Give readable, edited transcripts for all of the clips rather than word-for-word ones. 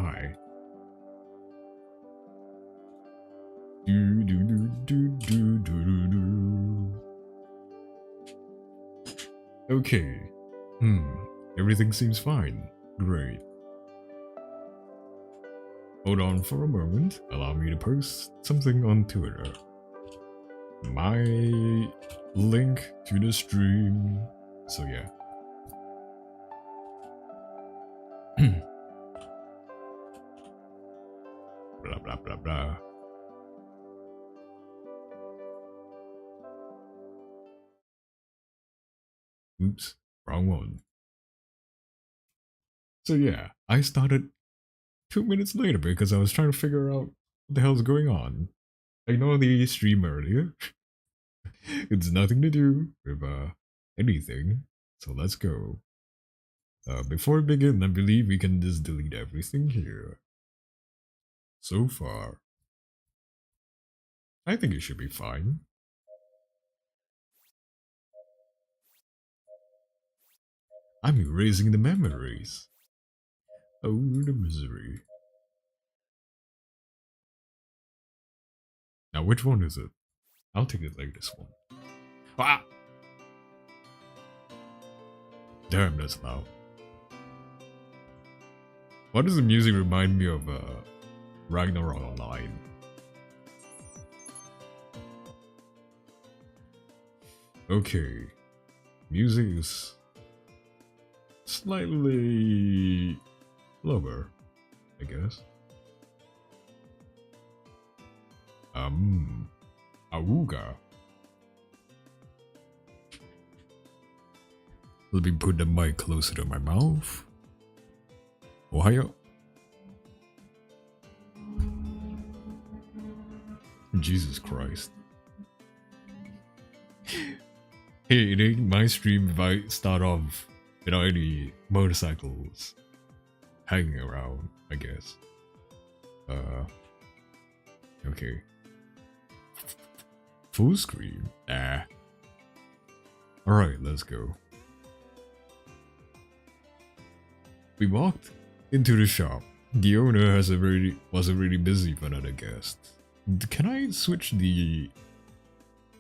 hi. Do do do do do do do. Okay. Everything seems fine. Great. Hold on for a moment. Allow me to post something on Twitter. My link to the stream. So yeah. Blah blah blah blah. Oops, wrong one. So yeah, I started 2 minutes later because I was trying to figure out what the hell's going on. I know the stream earlier. It's nothing to do with anything. So let's go. Before we begin, I believe we can just delete everything here. So far, I think it should be fine. I'm erasing the memories. Oh, the misery. Now, which one is it? I'll take the latest one. Ah! Damn, that's loud. Why does the music remind me of Ragnarok Online? Okay. Music is slightly lower, I guess. Awooga. Let me put the mic closer to my mouth. Ohio. Jesus Christ. Hey, it ain't my stream if I start off without any motorcycles hanging around, I guess. Okay. Full screen? Nah. Alright, let's go. We walked into the shop. The owner was already busy for another guest. Can I switch the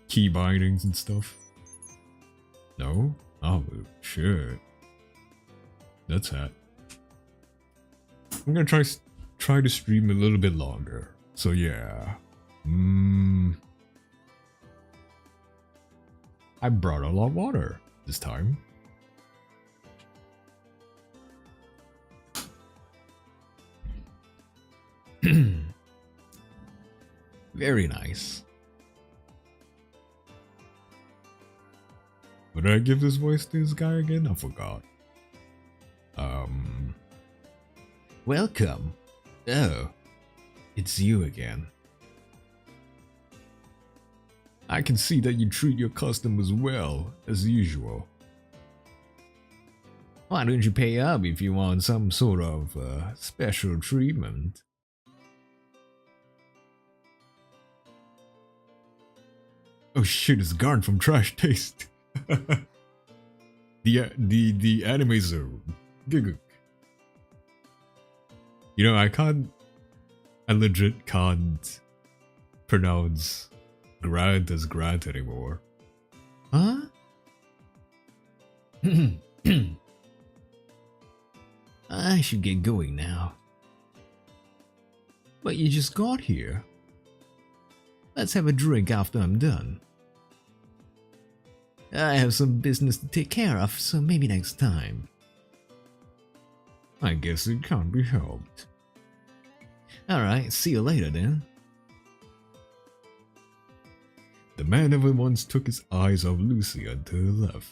key bindings and stuff? No? Oh, shit. That's that. I'm gonna try to stream a little bit longer. So yeah. I brought a lot of water this time. Very nice. What did I give this voice to this guy again? I forgot. Welcome. Oh, it's you again. I can see that you treat your customers well, as usual. Why don't you pay up if you want some sort of special treatment? Oh shit, it's Garn from Trash Taste. the anime zone. Giggle. You know, I legit can't pronounce Grant as Grant anymore. Huh? I should get going now. But you just got here. Let's have a drink after I'm done. I have some business to take care of, so maybe next time. I guess it can't be helped. Alright, see you later then. The man never once took his eyes off Lucy until he left.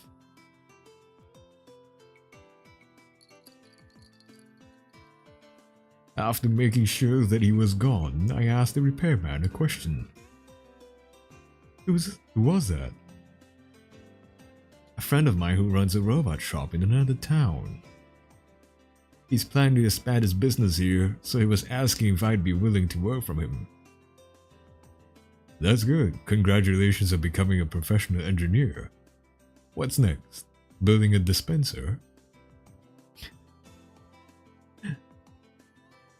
After making sure that he was gone, I asked the repairman a question. Who was that? A friend of mine who runs a robot shop in another town. He's planning to expand his business here, so he was asking if I'd be willing to work from him. That's good. Congratulations on becoming a professional engineer. What's next? Building a dispenser?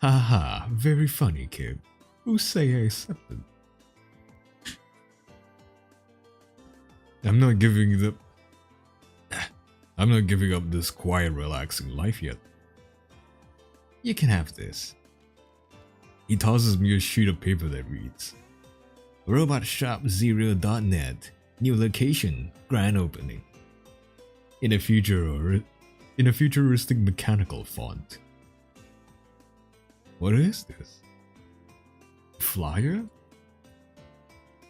Haha, very funny, kid. Who say I accepted? I'm not giving the... I'm not giving up this quiet, relaxing life yet. You can have this. He tosses me a sheet of paper that reads, robotshop0.net, new location, grand opening. In a futuristic mechanical font. What is this? Flyer?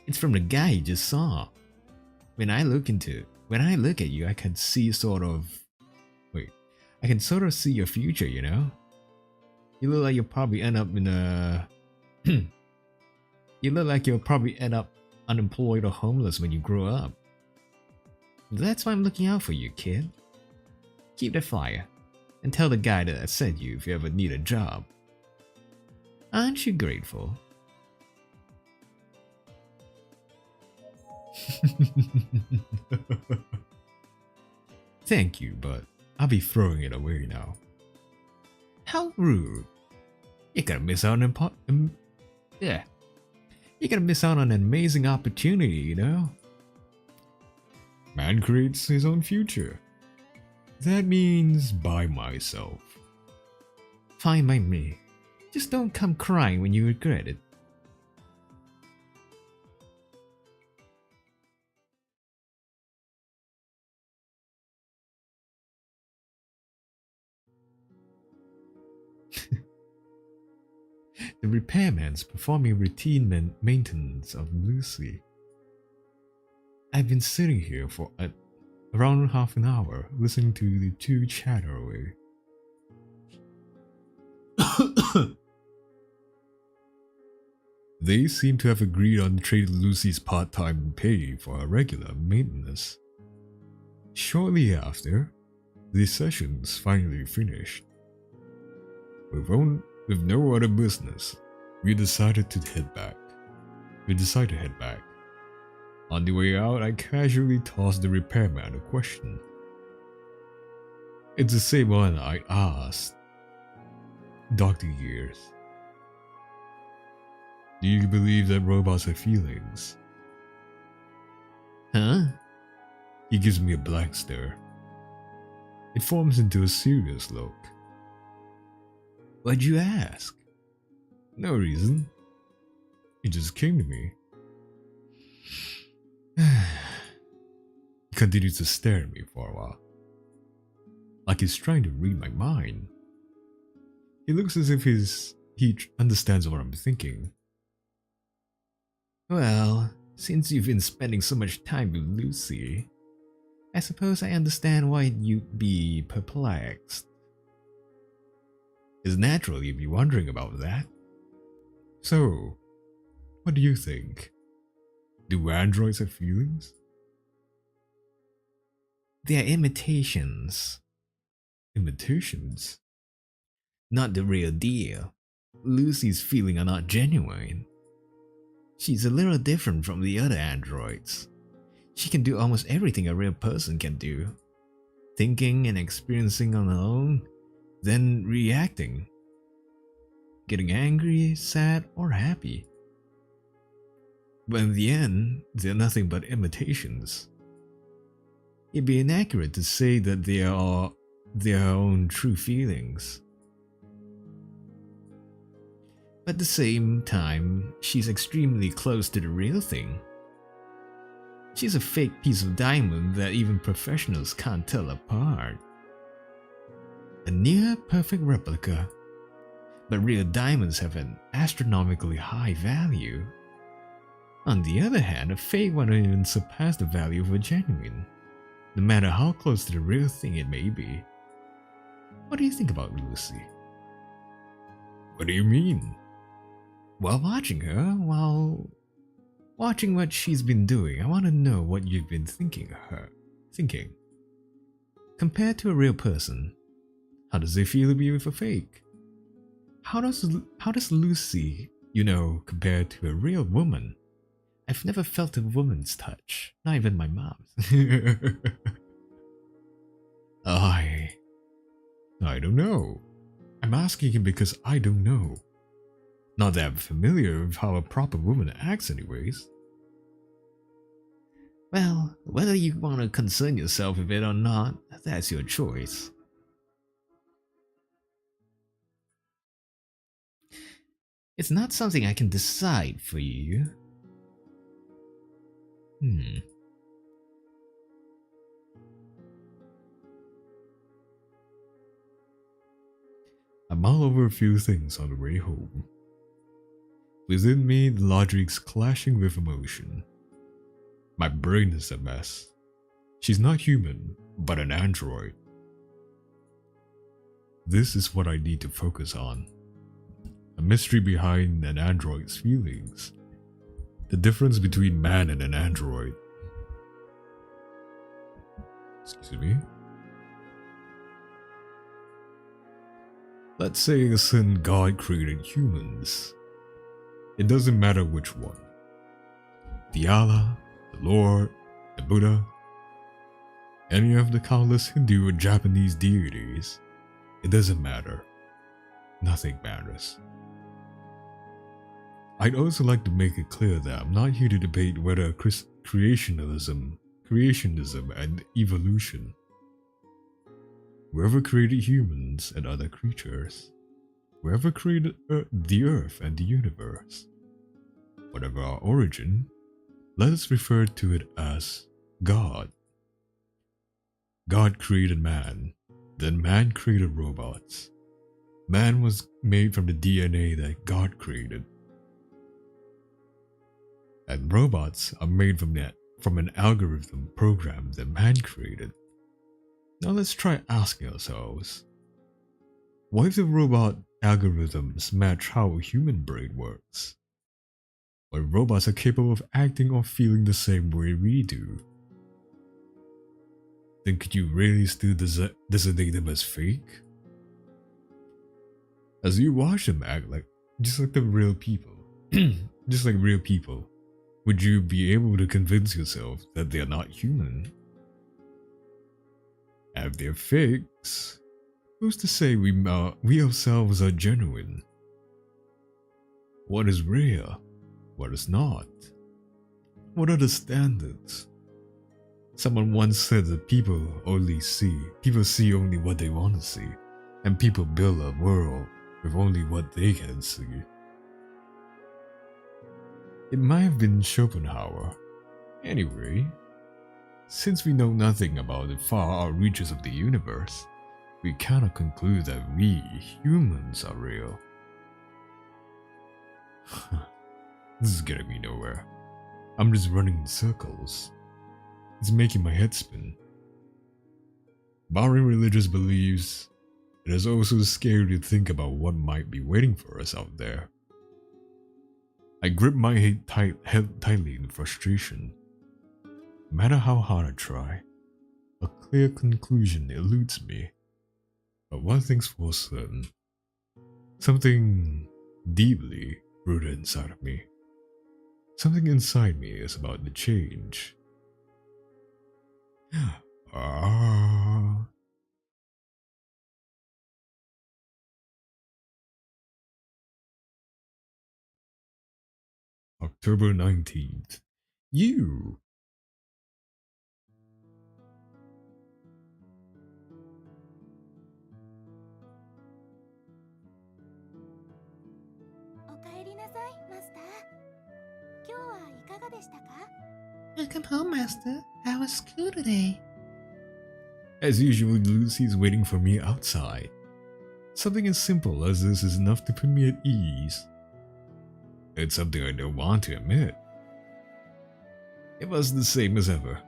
It's from the guy you just saw. When I look at you, I can see sort of see your future, you know? You look like you'll probably end up in a... You look like you'll probably end up unemployed or homeless when you grow up. That's why I'm looking out for you, kid. Keep the flyer, and tell the guy that I sent you if you ever need a job. Aren't you grateful? Thank you, but I'll be throwing it away now. How rude. You're gonna miss out on You're gonna miss out on an amazing opportunity, you know? Man creates his own future. That means by myself. Fine by me. Just don't come crying when you regret it. The repairman's performing routine maintenance of Lucy. I've been sitting here for around half an hour, listening to the two chatter away. They seem to have agreed on trading Lucy's part-time pay for her regular maintenance. Shortly after, the sessions finally finished. With no other business, we decided to head back. On the way out, I casually tossed the repairman a question. It's the same one I asked Dr. Years. Do you believe that robots have feelings? Huh? He gives me a blank stare. It forms into a serious look. Why'd you ask? No reason. It just came to me. He continues to stare at me for a while, like he's trying to read my mind. He looks as if he understands what I'm thinking. Well, since you've been spending so much time with Lucy, I suppose I understand why you'd be perplexed. It's natural you'd be wondering about that. So, what do you think? Do androids have feelings? They're imitations. Imitations? Not the real deal. Lucy's feelings are not genuine. She's a little different from the other androids. She can do almost everything a real person can do. Thinking and experiencing on her own, then reacting. Getting angry, sad, or happy. But in the end, they're nothing but imitations. It'd be inaccurate to say that they are their own true feelings. But at the same time, she's extremely close to the real thing. She's a fake piece of diamond that even professionals can't tell apart. A near perfect replica. But real diamonds have an astronomically high value. On the other hand, a fake one don't even surpass the value of a genuine, no matter how close to the real thing it may be. What do you think about Lucy? What do you mean? While watching what she's been doing, I want to know what you've been thinking. Compared to a real person, how does it feel to be with a fake? How does Lucy, compare to a real woman? I've never felt a woman's touch, not even my mom's. I don't know. I'm asking him because I don't know. Not that I'm familiar with how a proper woman acts anyways. Well, whether you want to concern yourself with it or not, that's your choice. It's not something I can decide for you. I mull over a few things on the way home. Within me, the logic's clashing with emotion. My brain is a mess. She's not human, but an android. This is what I need to focus on. A mystery behind an android's feelings. The difference between man and an android. Excuse me? Let's say a certain God created humans. It doesn't matter which one. The Allah, the Lord, the Buddha, any of the countless Hindu or Japanese deities. It doesn't matter. Nothing matters. I'd also like to make it clear that I'm not here to debate whether creationism and evolution. Whoever created humans and other creatures, whoever created the earth and the universe, whatever our origin, let us refer to it as God. God created man, then man created robots. Man was made from the DNA that God created. And robots are made from an algorithm program that man created. Now let's try asking ourselves, what if the robot algorithms match how a human brain works? What if robots are capable of acting or feeling the same way we do? Then could you really still designate them as fake? As you watch them act just like real people, would you be able to convince yourself that they are not human? And if they're fakes, who's to say we ourselves are genuine? What is real? What is not? What are the standards? Someone once said that people see only what they want to see, and people build a world with only what they can see. It might have been Schopenhauer. Anyway, since we know nothing about the far reaches of the universe, we cannot conclude that we humans are real. This is getting me nowhere. I'm just running in circles. It's making my head spin. Barring religious beliefs, it is also scary to think about what might be waiting for us out there. I grip my head tightly in frustration. No matter how hard I try, a clear conclusion eludes me. But one thing's for certain. Something deeply rooted inside of me. Something inside me is about to change. October 19th. You! Welcome home, Master. How was school today? As usual, Lucy's waiting for me outside. Something as simple as this is enough to put me at ease. It's something I don't want to admit. It was the same as ever.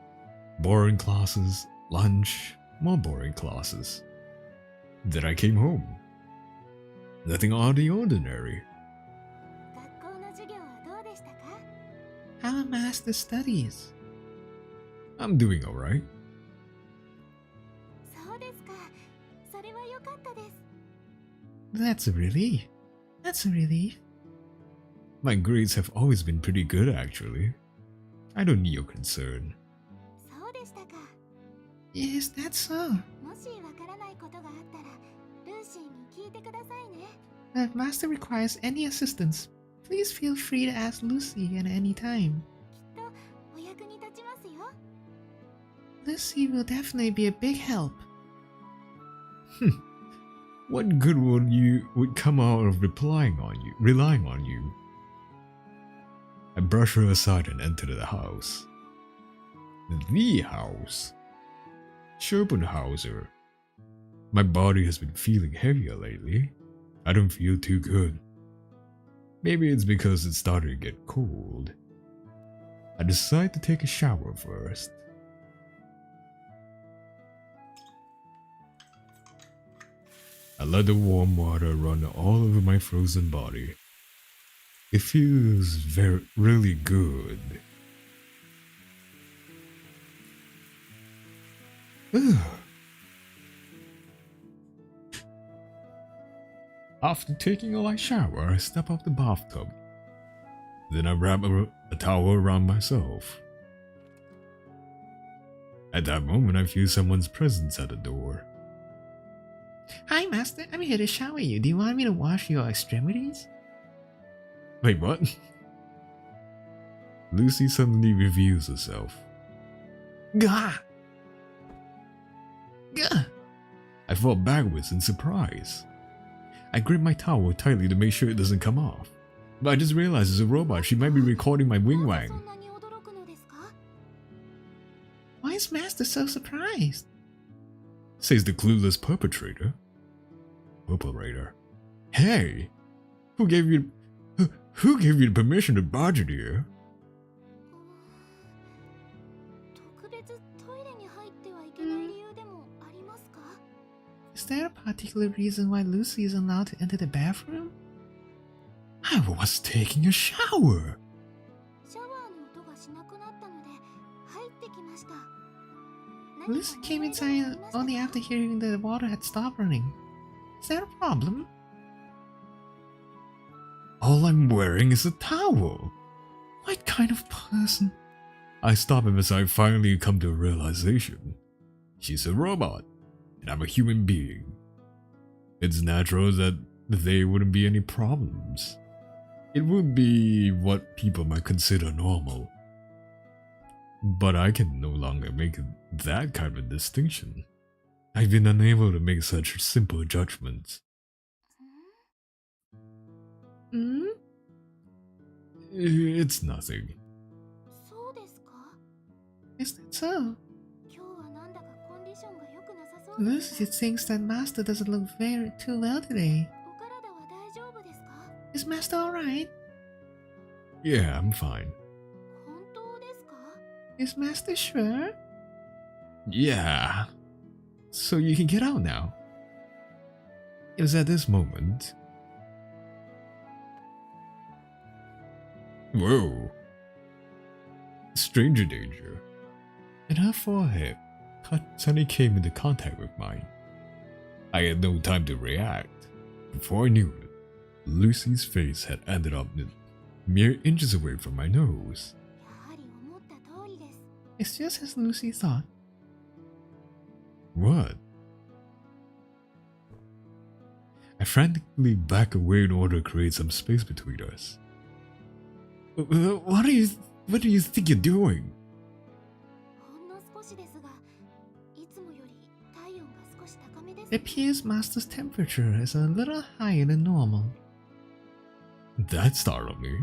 Boring classes, lunch, more boring classes. Then I came home. Nothing out of the ordinary. How are Master's studies? I'm doing alright. That's a relief. That's a relief. My grades have always been pretty good actually. I don't need your concern. Yes, that's so. If Master requires any assistance, please feel free to ask Lucy at any time. Lucy will definitely be a big help. What good would come out of relying on you? I brush her aside and enter the house. The house? Schopenhauer. My body has been feeling heavier lately. I don't feel too good. Maybe it's because it's starting to get cold. I decide to take a shower first. I let the warm water run all over my frozen body. It feels really good. Ugh. After taking a light shower, I step up the bathtub. Then I wrap a towel around myself. At that moment, I feel someone's presence at the door. Hi, Master. I'm here to shower you. Do you want me to wash your extremities? Wait, what? Lucy suddenly reveals herself. Gah! Gah! I fall backwards in surprise. I grip my towel tightly to make sure it doesn't come off. But I just realized as a robot she might be recording my wing wang. Why is Master so surprised? Says the clueless perpetrator. Hey! Who gave you the permission to barge in here? Is there a particular reason why Lucy is allowed to enter the bathroom? I was taking a shower. Lucy came inside only after hearing the water had stopped running. Is there a problem? All I'm wearing is a towel. What kind of person? I stop him as I finally come to a realization. She's a robot, and I'm a human being. It's natural that there wouldn't be any problems. It would be what people might consider normal. But I can no longer make that kind of distinction. I've been unable to make such simple judgments. Hmm? It's nothing. Is that so? Lucy thinks that Master doesn't look too well today. Is Master alright? Yeah, I'm fine. Is Master sure? Yeah. So you can get out now. It was at this moment. Whoa. Stranger danger. And her forehead suddenly came into contact with mine. I had no time to react. Before I knew it, Lucy's face had ended up mere inches away from my nose. It's just as Lucy thought. What? I frantically back away in order to create some space between us. What do you think you're doing? It appears Master's temperature is a little higher than normal. That startled me.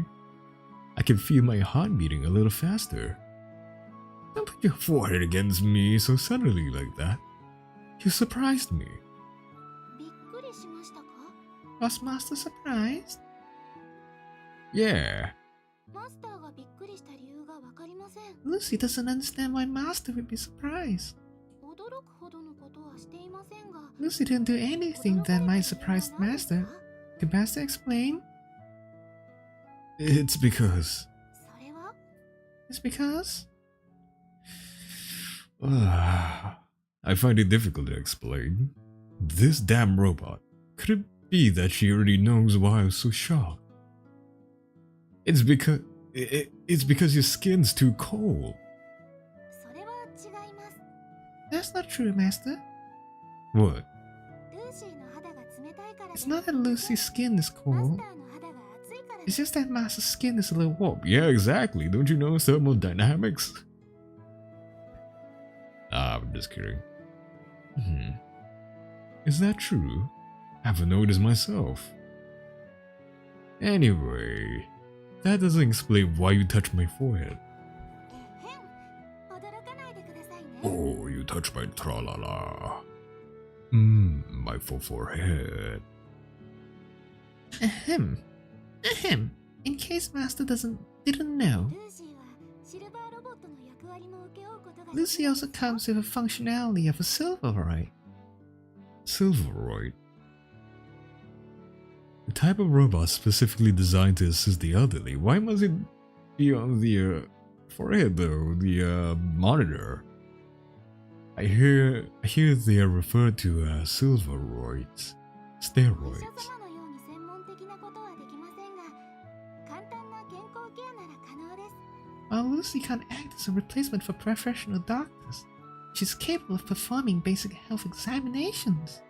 I can feel my heart beating a little faster. Don't put your forehead against me so suddenly like that. You surprised me. Was Master surprised? Yeah. Lucy doesn't understand why Master would be surprised. Lucy didn't do anything that might surprise Master. Could Master explain? It's because... It's because? I find it difficult to explain. This damn robot. Could it be that she already knows why I was so shocked? It's because your skin's too cold. That's not true, Master. What? It's not that Lucy's skin is cool. It's just that Master's skin is a little warm. Yeah, exactly. Don't you know thermodynamics? I'm just kidding. Is that true? I haven't noticed myself. Anyway, that doesn't explain why you touched my forehead. Oh, you touched my tra-la-la. My forehead. Ahem. In case Master didn't know, Lucy also comes with the functionality of a silverite. Silverite? A type of robot specifically designed to assist the elderly. Why must it be on the forehead though? The monitor. I hear they are referred to as silveroids. Steroids. While Lucy can't act as a replacement for professional doctors, she's capable of performing basic health examinations.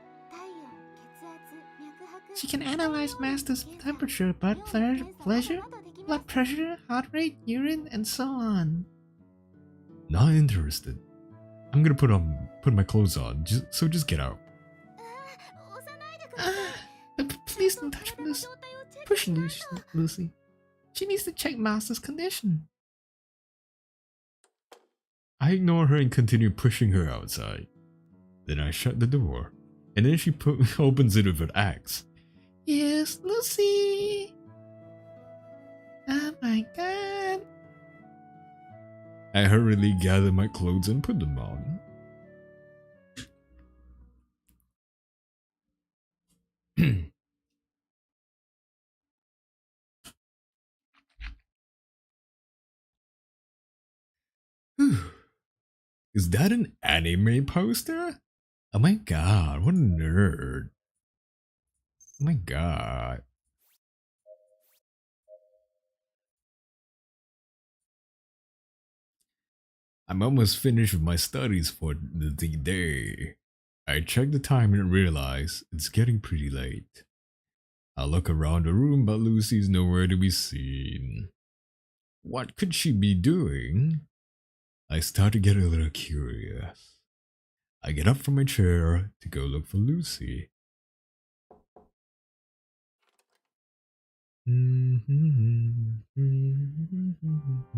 She can analyze Master's temperature, blood pressure, heart rate, urine, and so on. Not interested. I'm gonna put my clothes on, just get out. Please don't touch Lucy. Push Lucy. She needs to check Master's condition. I ignore her and continue pushing her outside. Then I shut the door, and then she opens it with an axe. Yes, Lucy! Oh my god! I hurriedly gather my clothes and put them on. Is that an anime poster? Oh my god, what a nerd. Oh my god. I'm almost finished with my studies for the day. I check the time and realize it's getting pretty late. I look around the room, but Lucy's nowhere to be seen. What could she be doing? I start to get a little curious. I get up from my chair to go look for Lucy.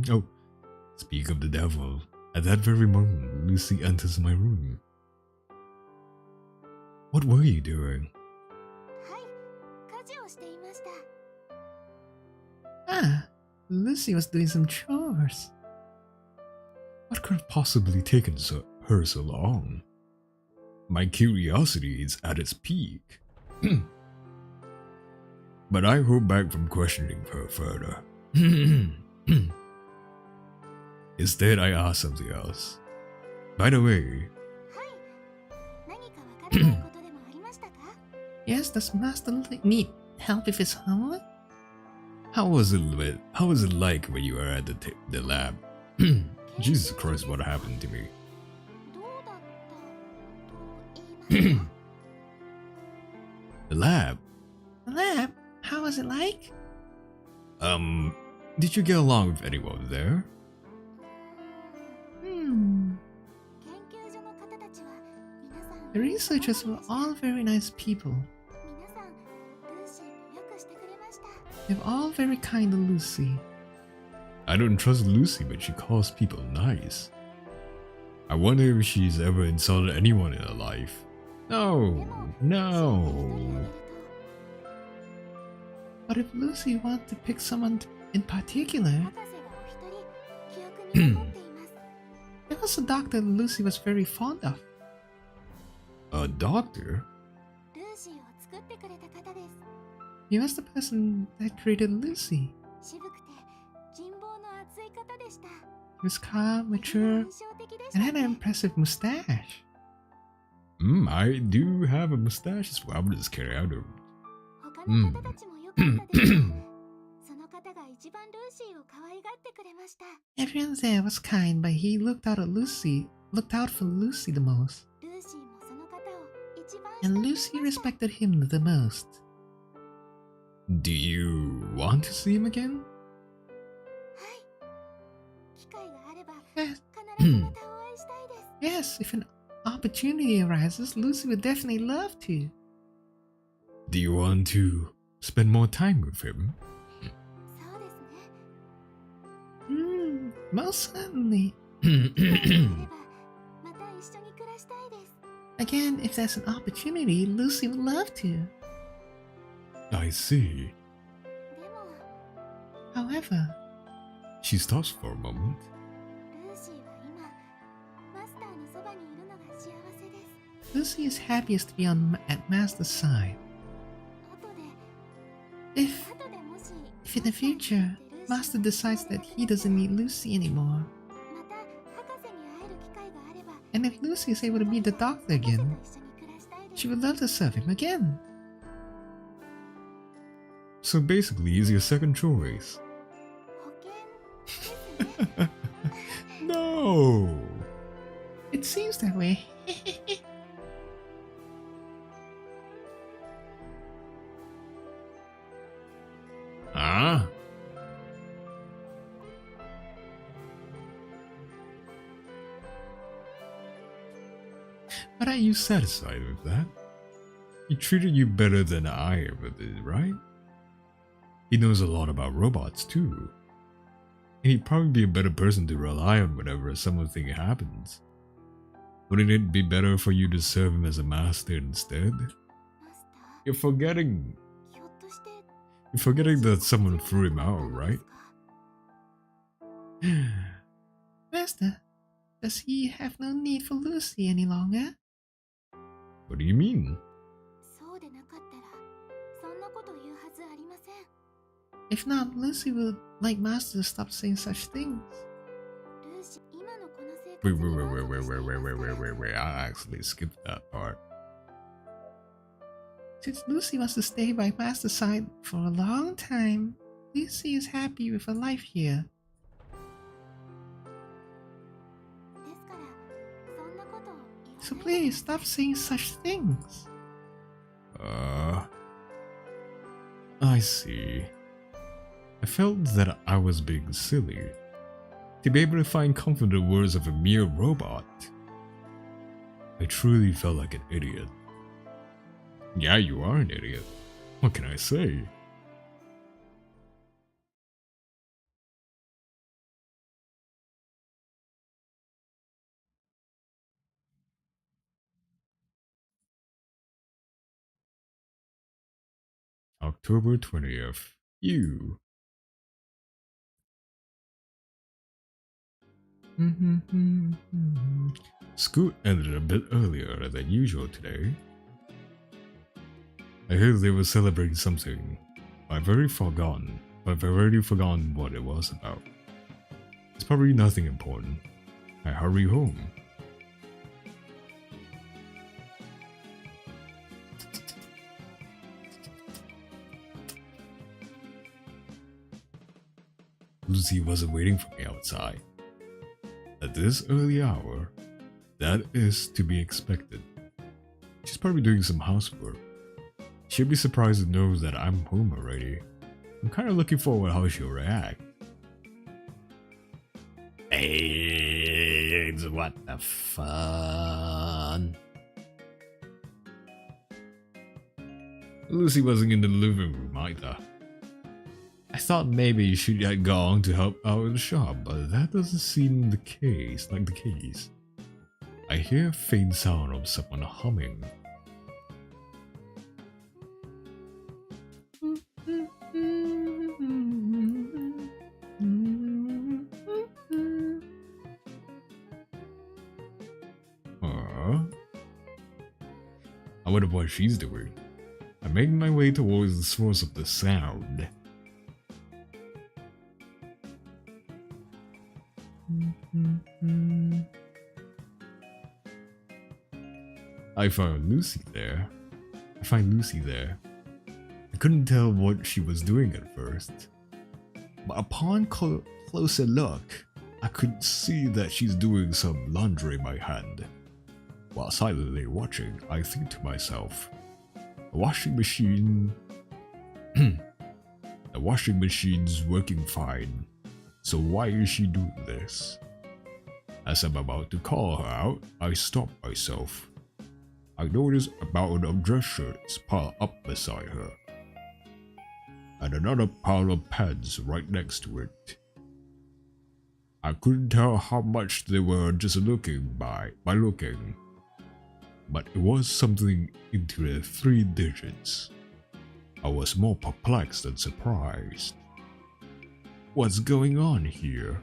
Oh, speak of the devil. At that very moment, Lucy enters my room. What were you doing? Lucy was doing some chores. What could have possibly taken her so long? My curiosity is at its peak. But I hold back from questioning her further. Instead, I ask something else. By the way, yes, does Master need help with his homework? how was it like when you were at the lab? Jesus Christ, what happened to me? The lab? The lab? How was it like? Did you get along with anyone there? The researchers were all very nice people. They're all very kind to Lucy. I don't trust Lucy, but she calls people nice. I wonder if she's ever insulted anyone in her life. No. But if Lucy wanted to pick someone in particular, there was a doctor Lucy was very fond of. A doctor? He was the person that created Lucy. He was calm, mature, and had an impressive mustache. I do have a mustache as well. I'm just kidding. I don't. Everyone there was kind, but he looked out for Lucy the most. and Lucy respected him the most. Do you want to see him again? Yes. Yes, if an opportunity arises, Lucy would definitely love to. Do you want to spend more time with him? Most certainly. Again, if there's an opportunity, Lucy would love to. I see. However, She stops for a moment. Lucy is happiest to be at Master's side. If in the future, Master decides that he doesn't need Lucy anymore, and if Lucy is able to meet the doctor again, she would love to serve him again. So basically, he's your second choice. No! It seems that way. Huh? But are you satisfied with that? He treated you better than I ever did, right? He knows a lot about robots too. And he'd probably be a better person to rely on whenever something happens. Wouldn't it be better for you to serve him as a master instead? You're forgetting that someone threw him out, right? Master, does he have no need for Lucy any longer? What do you mean? If not, Lucy would like Master to stop saying such things. Wait, I actually skipped that part. Since Lucy wants to stay by Master's side for a long time, Lucy is happy with her life here. So please, stop saying such things. I see. I felt that I was being silly. To be able to find comfort in the words of a mere robot. I truly felt like an idiot. Yeah, you are an idiot. What can I say? October 20th. You. School ended a bit earlier than usual today. I heard they were celebrating something. I've already forgotten what it was about. It's probably nothing important. I hurry home. Lucy wasn't waiting for me outside. At this early hour, that is to be expected. She's probably doing some housework. She'll be surprised to know that I'm home already. I'm kinda looking forward to how she'll react. Hey, what the fun? Lucy wasn't in the living room either. I thought maybe she had gone to help out in the shop, but that doesn't seem the case. I hear a faint sound of someone humming. I wonder what she's doing. I make my way towards the source of the sound. I find Lucy there. I couldn't tell what she was doing at first, but upon closer look, I could see that she's doing some laundry by hand. While silently watching, I think to myself, the washing machine... the washing machine's working fine, so why is she doing this? As I'm about to call her out, I stop myself. I notice about an undressed shirts piled up beside her, and another pile of pants right next to it. I couldn't tell how much they were just looking by looking, but it was something into the 3 digits. I was more perplexed than surprised. What's going on here?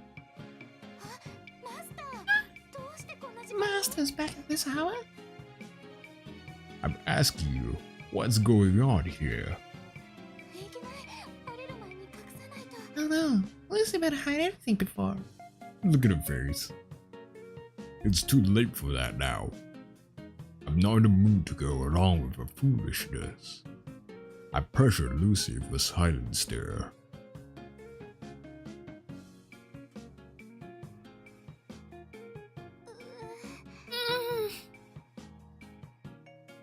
Master's back at this hour? I'm asking you, what's going on here? Oh no, Lucy better hide everything before. Look at her face. It's too late for that now. I'm not in the mood to go along with her foolishness. I pressured Lucy with a silent stare.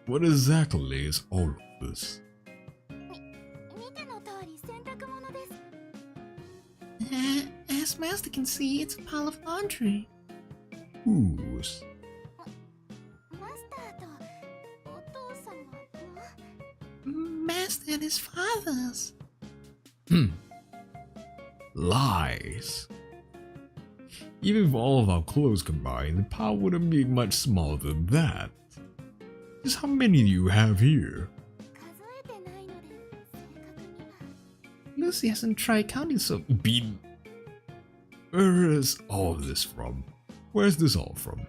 What exactly is all of this? As Master can see, it's a pile of laundry. Whose? Master and his father's. Lies. Even if all of our clothes combined, the pile wouldn't be much smaller than that. Just how many do you have here? Lucy hasn't tried counting, so... Bean. Where is all of this from? Where's this all from?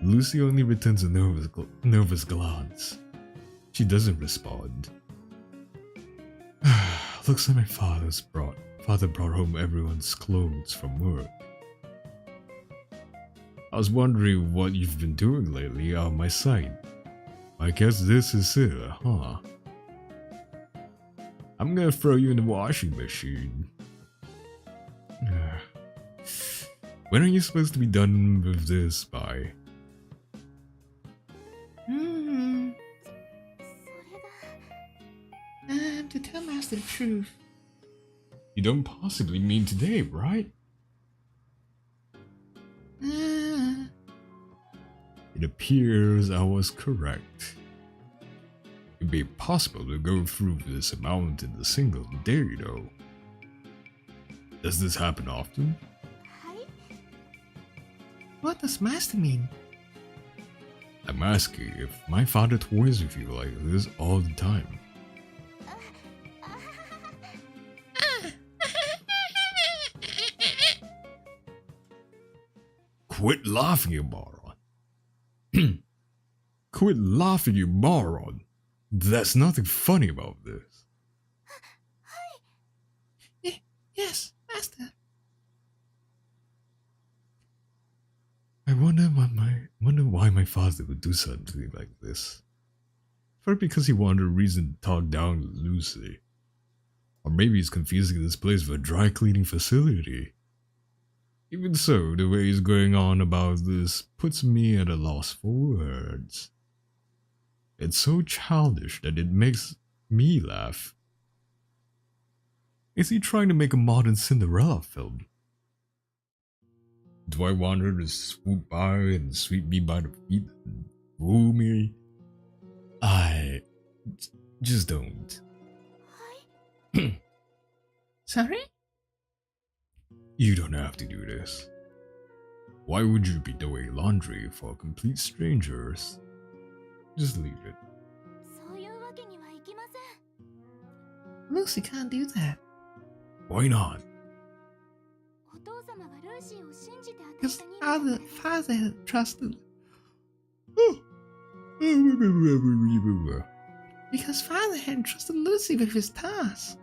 Lucy only returns a nervous glance. She doesn't respond. Looks like my father brought home everyone's clothes from work. I was wondering what you've been doing lately on my site. I guess this is it, huh? I'm gonna throw you in the washing machine. When are you supposed to be done with this by? To tell Master the truth. You don't possibly mean today, right? It appears I was correct. It'd be impossible to go through this amount in a single day, though. Does this happen often? What does Master mean? I'm asking if my father toys with you like this all the time. Quit laughing, you moron. Quit laughing, you moron. There's nothing funny about this. Yes, Master. I wonder why my father would do something like this. First, because he wanted a reason to talk down to Lucy. Or maybe he's confusing this place with a dry cleaning facility. Even so, the way he's going on about this puts me at a loss for words. It's so childish that it makes me laugh. Is he trying to make a modern Cinderella film? Do I want her to swoop by and sweep me by the feet and woo me? I just don't. Sorry? You don't have to do this. Why would you be doing laundry for complete strangers? Just leave it. Lucy can't do that. Why not? Because father had trusted. Because father had entrusted Lucy with his task.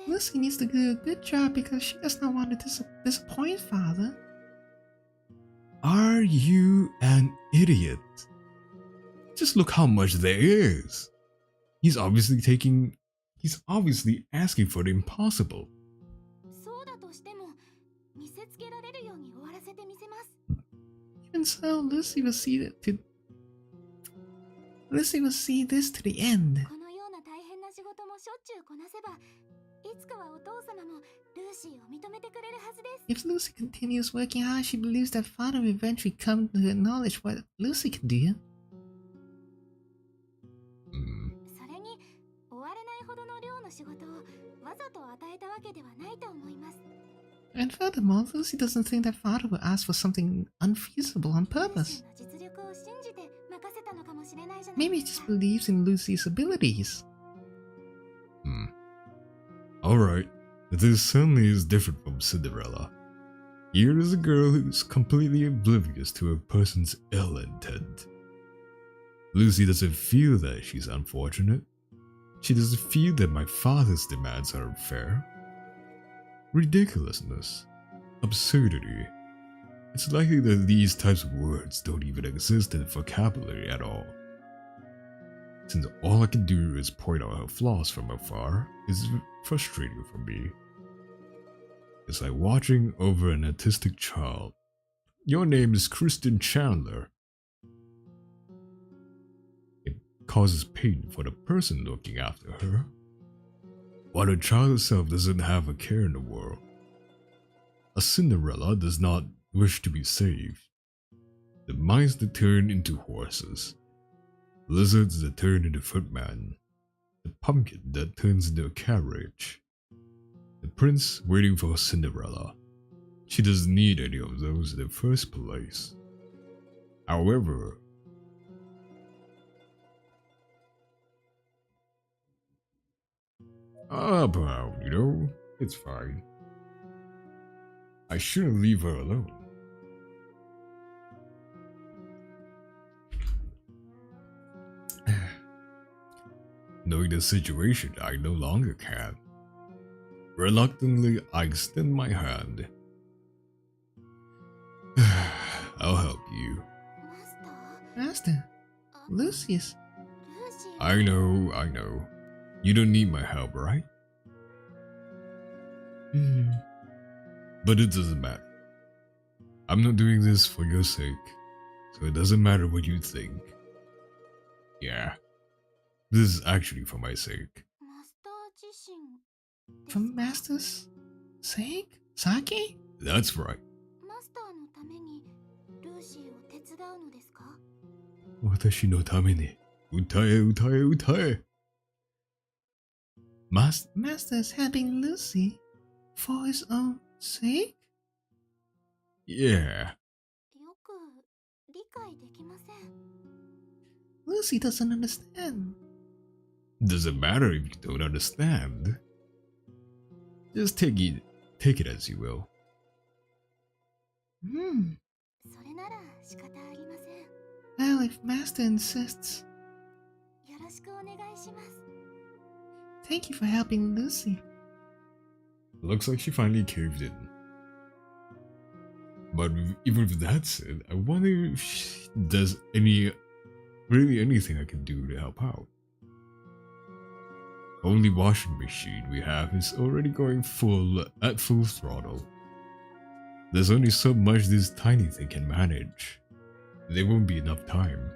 Lucy needs to do a good job because she does not want to disappoint father. Are you an idiot? Just look how much there is. He's obviously asking for the impossible. Even so, Lucy will see this to the end. If Lucy continues working hard, she believes that father will eventually come to acknowledge what Lucy can do. And furthermore, Lucy doesn't think that father will ask for something unfeasible on purpose. Maybe he just believes in Lucy's abilities. Alright, this certainly is different from Cinderella. Here is a girl who's completely oblivious to a person's ill intent. Lucy doesn't feel that she's unfortunate. She doesn't feel that my father's demands are unfair. Ridiculousness. Absurdity. It's likely that these types of words don't even exist in the vocabulary at all. Since all I can do is point out her flaws from afar, it's frustrating for me. It's like watching over an autistic child. Your name is Kristen Chandler. It causes pain for the person looking after her, while the child itself doesn't have a care in the world. A Cinderella does not wish to be saved. The mice that turn into horses, lizards that turn into footmen, the pumpkin that turns into a carriage, the prince waiting for Cinderella. She doesn't need any of those in the first place. However, I'll help her out, you know? It's fine. I shouldn't leave her alone. Knowing the situation, I no longer can. Reluctantly, I extend my hand. I'll help you. Master, Lucius. I know. You don't need my help, right? But it doesn't matter. I'm not doing this for your sake, so it doesn't matter what you think. Yeah, this is actually for my sake. For Master's sake? Saki? That's right. 私のために歌え歌え歌え。Master is helping Lucy for his own sake? Yeah. Lucy doesn't understand. Doesn't matter if you don't understand. Just take it as you will. Well, if Master insists. Thank you for helping Lucy. Looks like she finally caved in. But even with that said, I wonder if she does really anything I can do to help out. Only washing machine we have is already going at full throttle. There's only so much this tiny thing can manage. There won't be enough time.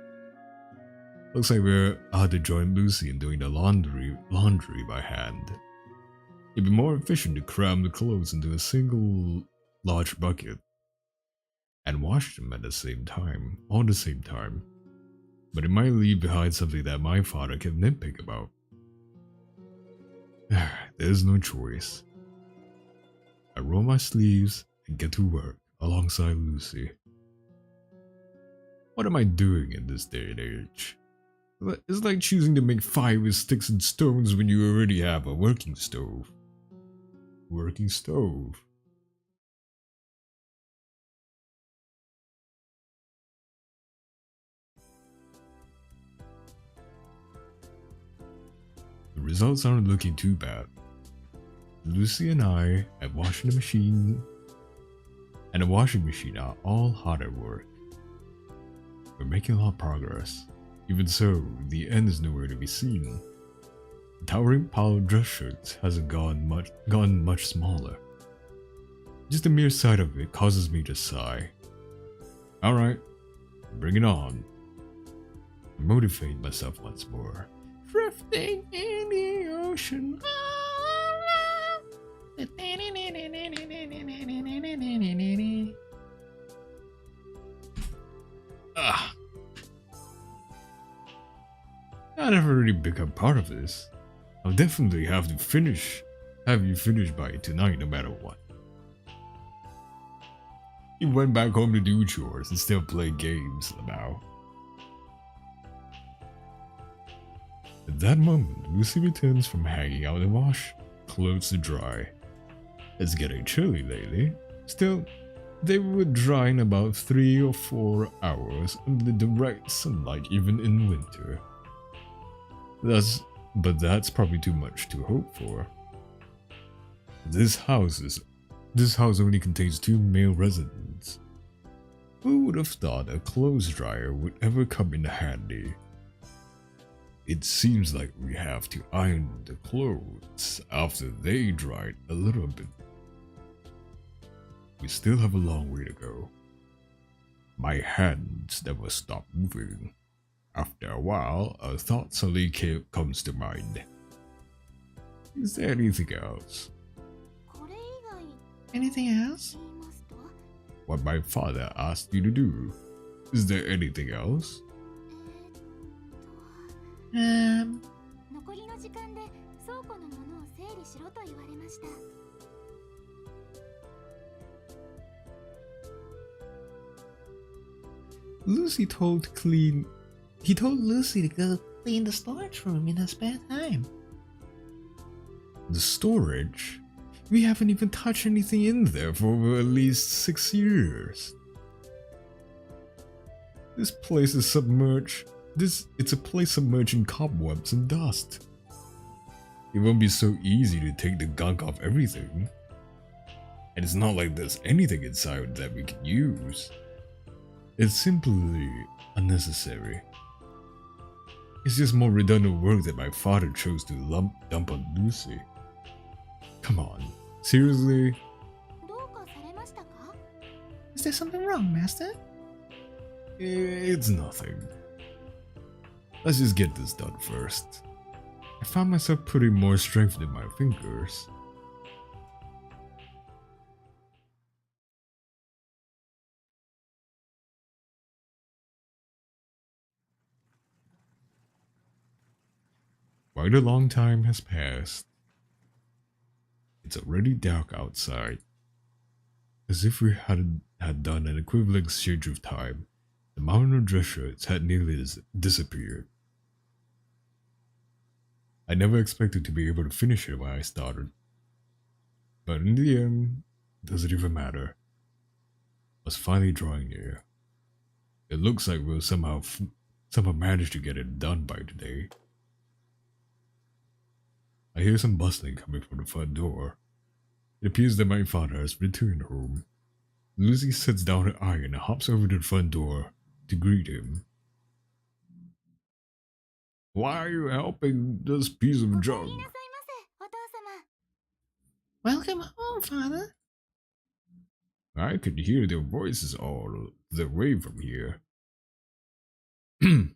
Looks like we're out to join Lucy in doing the laundry by hand. It'd be more efficient to cram the clothes into a single large bucket and wash them all the same time. But it might leave behind something that my father can nitpick about. There's no choice. I roll my sleeves and get to work alongside Lucy. What am I doing in this day and age? It's like choosing to make fire with sticks and stones when you already have a working stove. Working stove. The results aren't looking too bad. Lucy and I and the washing machine are all hard at work. We're making a lot of progress. Even so, the end is nowhere to be seen. The towering pile of dress shirts hasn't gotten much smaller. Just the mere sight of it causes me to sigh. Alright, bring it on. Motivate myself once more. Drifting in the ocean. Ah, I never really become part of this. I'll definitely have you finish by tonight no matter what. He went back home to do chores and still play games now. At that moment, Lucy returns from hanging out and wash clothes to dry. It's getting chilly lately. Still, they would dry in about 3 or 4 hours under the direct sunlight even in winter. But that's probably too much to hope for. This house only contains 2 male residents. Who would have thought a clothes dryer would ever come in handy? It seems like we have to iron the clothes after they dried a little bit. We still have a long way to go. My hands never stop moving. After a while, a thought suddenly comes to mind. Is there anything else? Anything else? What my father asked you to do. Is there anything else? 残りの時間で倉庫のものを整理しろと言われました。 He told Lucy to go clean the storage room in her spare time. The storage? We haven't even touched anything in there for over at least 6 years. This place is submerged. It's a place submerged in cobwebs and dust. It won't be so easy to take the gunk off everything. And it's not like there's anything inside that we can use. It's simply unnecessary. It's just more redundant work that my father chose to dump on Lucy. Come on, seriously? どうかされましたか? Is there something wrong, Master? It's nothing. Let's just get this done first. I found myself putting more strength in my fingers. Quite a long time has passed. It's already dark outside. As if we had done an equivalent exchange of time, the mountain of dress shirts had nearly disappeared. I never expected to be able to finish it when I started. But in the end, does it even matter? I was finally drawing near. It looks like we'll somehow manage to get it done by today. I hear some bustling coming from the front door. It appears that my father has returned home. Lucy sets down her iron and hops over to the front door to greet him. Why are you helping this piece of junk? Welcome home, Father. I could hear their voices all the way from here. I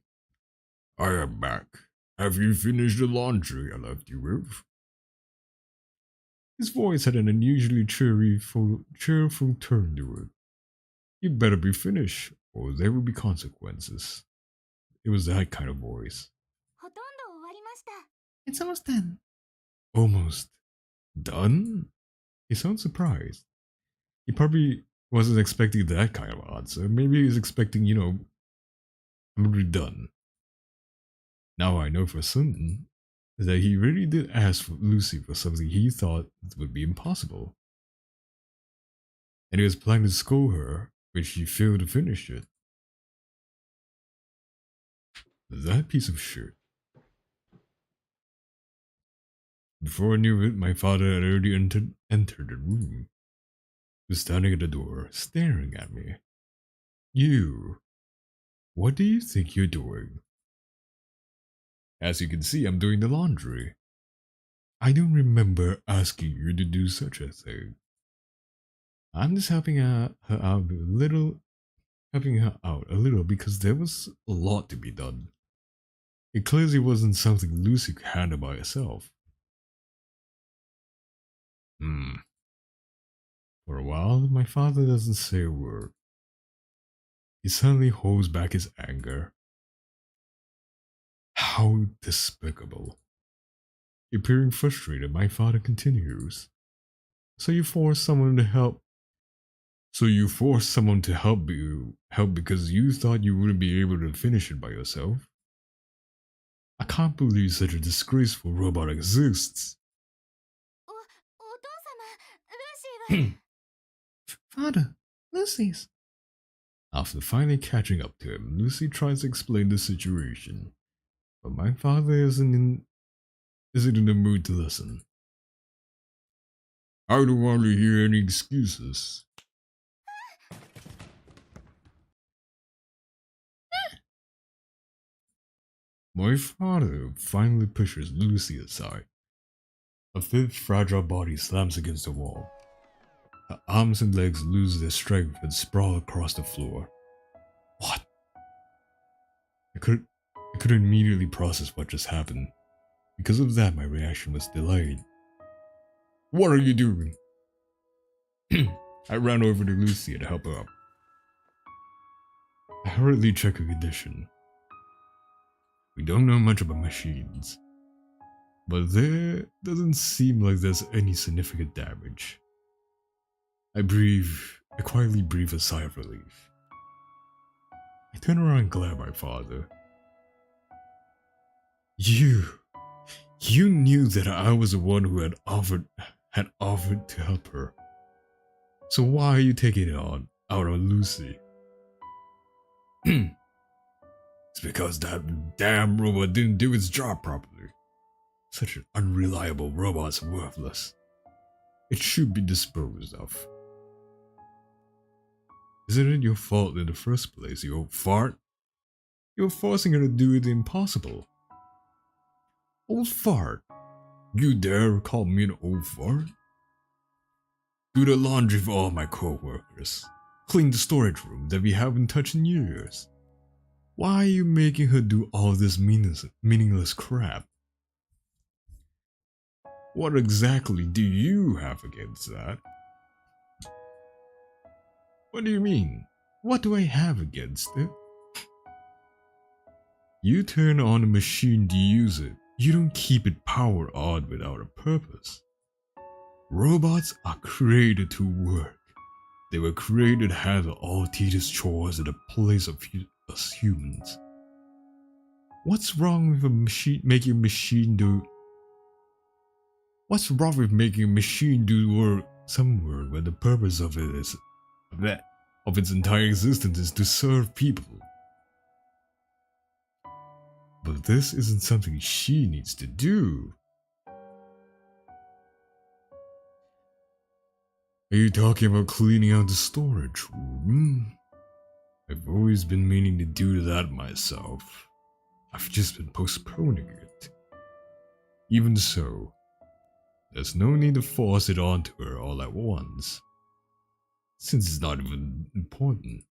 am back. Have you finished the laundry I left you with? His voice had an unusually cheerful turn to it. You better be finished, or there will be consequences. It was that kind of voice. ほとんど終わりました。 It's almost done. Almost done? He sounds surprised. He probably wasn't expecting that kind of answer. Maybe he was expecting, I'm already done. Now I know for certain that he really did ask Lucy for something he thought would be impossible. And he was planning to scold her when she failed to finish it. That piece of shit. Before I knew it, my father had already entered the room. He was standing at the door, staring at me. You, what do you think you're doing? As you can see, I'm doing the laundry. I don't remember asking you to do such a thing. I'm just her out a little, helping her out a little because there was a lot to be done. It clearly wasn't something Lucy could handle by herself. For a while, my father doesn't say a word. He suddenly holds back his anger. How despicable. Appearing frustrated, my father continues. So you force someone to help. So you forced someone to help because you thought you wouldn't be able to finish it by yourself? I can't believe such a disgraceful robot exists. お父様ルーシーは Father, Lucy's. After finally catching up to him, Lucy tries to explain the situation, but my father isn't in the mood to listen. I don't want to hear any excuses. My father finally pushes Lucy aside. Her fit, fragile body slams against the wall. Her arms and legs lose their strength and sprawl across the floor. What? I couldn't immediately process what just happened. Because of that, my reaction was delayed. What are you doing? I ran over to Lucy to help her up. I hurriedly check her condition. We don't know much about machines, but there doesn't seem like there's any significant damage. I quietly breathe a sigh of relief. I turn around and glare at my father. You knew that I was the one who had offered to help her. So why are you taking it out on Lucy? It's because that damn robot didn't do its job properly. Such an unreliable robot's worthless. It should be disposed of. Isn't it your fault in the first place, you old fart? You're forcing her to do the impossible. Old fart? You dare call me an old fart? Do the laundry for all my co-workers. Clean the storage room that we haven't touched in years. Why are you making her do all this meaningless crap? What exactly do you have against that? What do you mean? What do I have against it? You turn on a machine to use it. You don't keep it powered on without a purpose. Robots are created to work. They were created to handle all tedious chores in the place of us humans. What's wrong with making a machine do work somewhere when the purpose of its entire existence is to serve people? But this isn't something she needs to do. Are you talking about cleaning out the storage room? I've always been meaning to do that myself. I've just been postponing it. Even so, there's no need to force it onto her all at once, since it's not even important.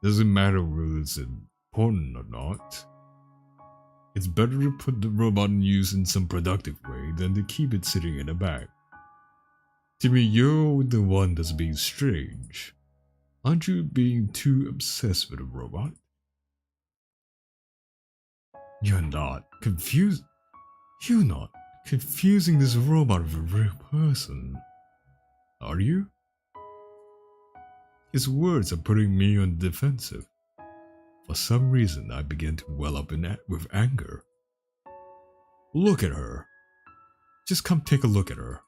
Doesn't matter whether it's important or not. It's better to put the robot in use in some productive way than to keep it sitting in the back. To me, you're the one that's being strange. Aren't you being too obsessed with a robot? You're not confusing this robot with a real person, are you? His words are putting me on the defensive. For some reason, I begin to well up with anger. Look at her. Just come take a look at her.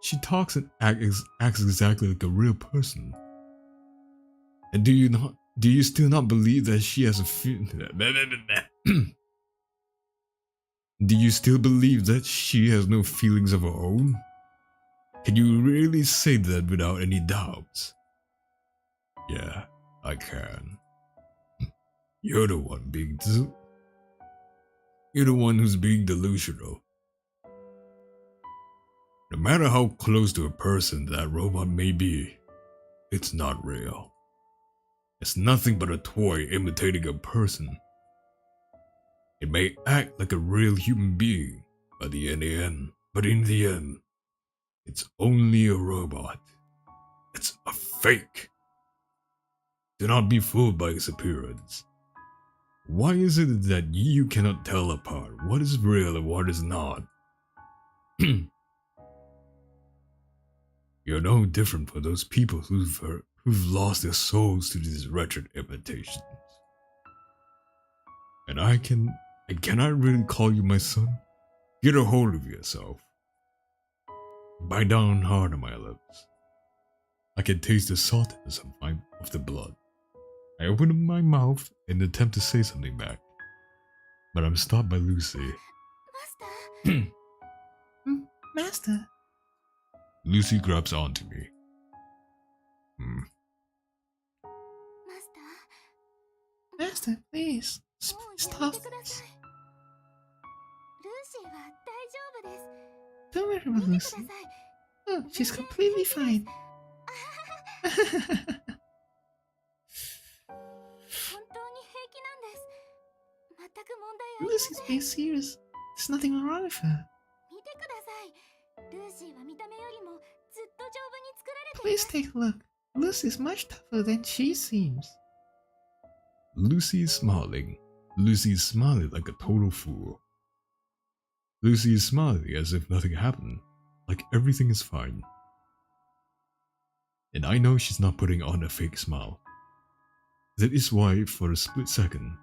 She talks and acts exactly like a real person. And do you still not believe that she has Do you still believe that she has no feelings of her own? Can you really say that without any doubts? Yeah, I can. You're the one who's being delusional. No matter how close to a person that robot may be, it's not real. It's nothing but a toy imitating a person. It may act like a real human being, but in the end, it's only a robot. It's a fake. Do not be fooled by its appearance. Why is it that you cannot tell apart what is real and what is not? You're no different from those people who've lost their souls to these wretched imitations. And I cannot really call you my son. Get a hold of yourself. Bite down hard on my lips. I can taste the saltiness of the blood. I open up my mouth in an attempt to say something back, but I'm stopped by Lucy. Master? Master? Lucy grabs onto me. Master? Master, please. もう Stop. やめてください。ルーシーは大丈夫です。 Don't worry about 見てくだ Lucy. さい。 Oh, she's completely fine. 本当に平気なんです。全く問題ありませ Lucy's ん。 being serious. There's nothing wrong with her. 見てください。ルーシーは見た目よりもずっと丈夫に作られてい Please ます。 take a look. Lucy's much tougher than she seems. Lucy is smiling. Lucy is smiling like a total fool. Lucy is smiling as if nothing happened, like everything is fine. And I know she's not putting on a fake smile. That is why, for a split second,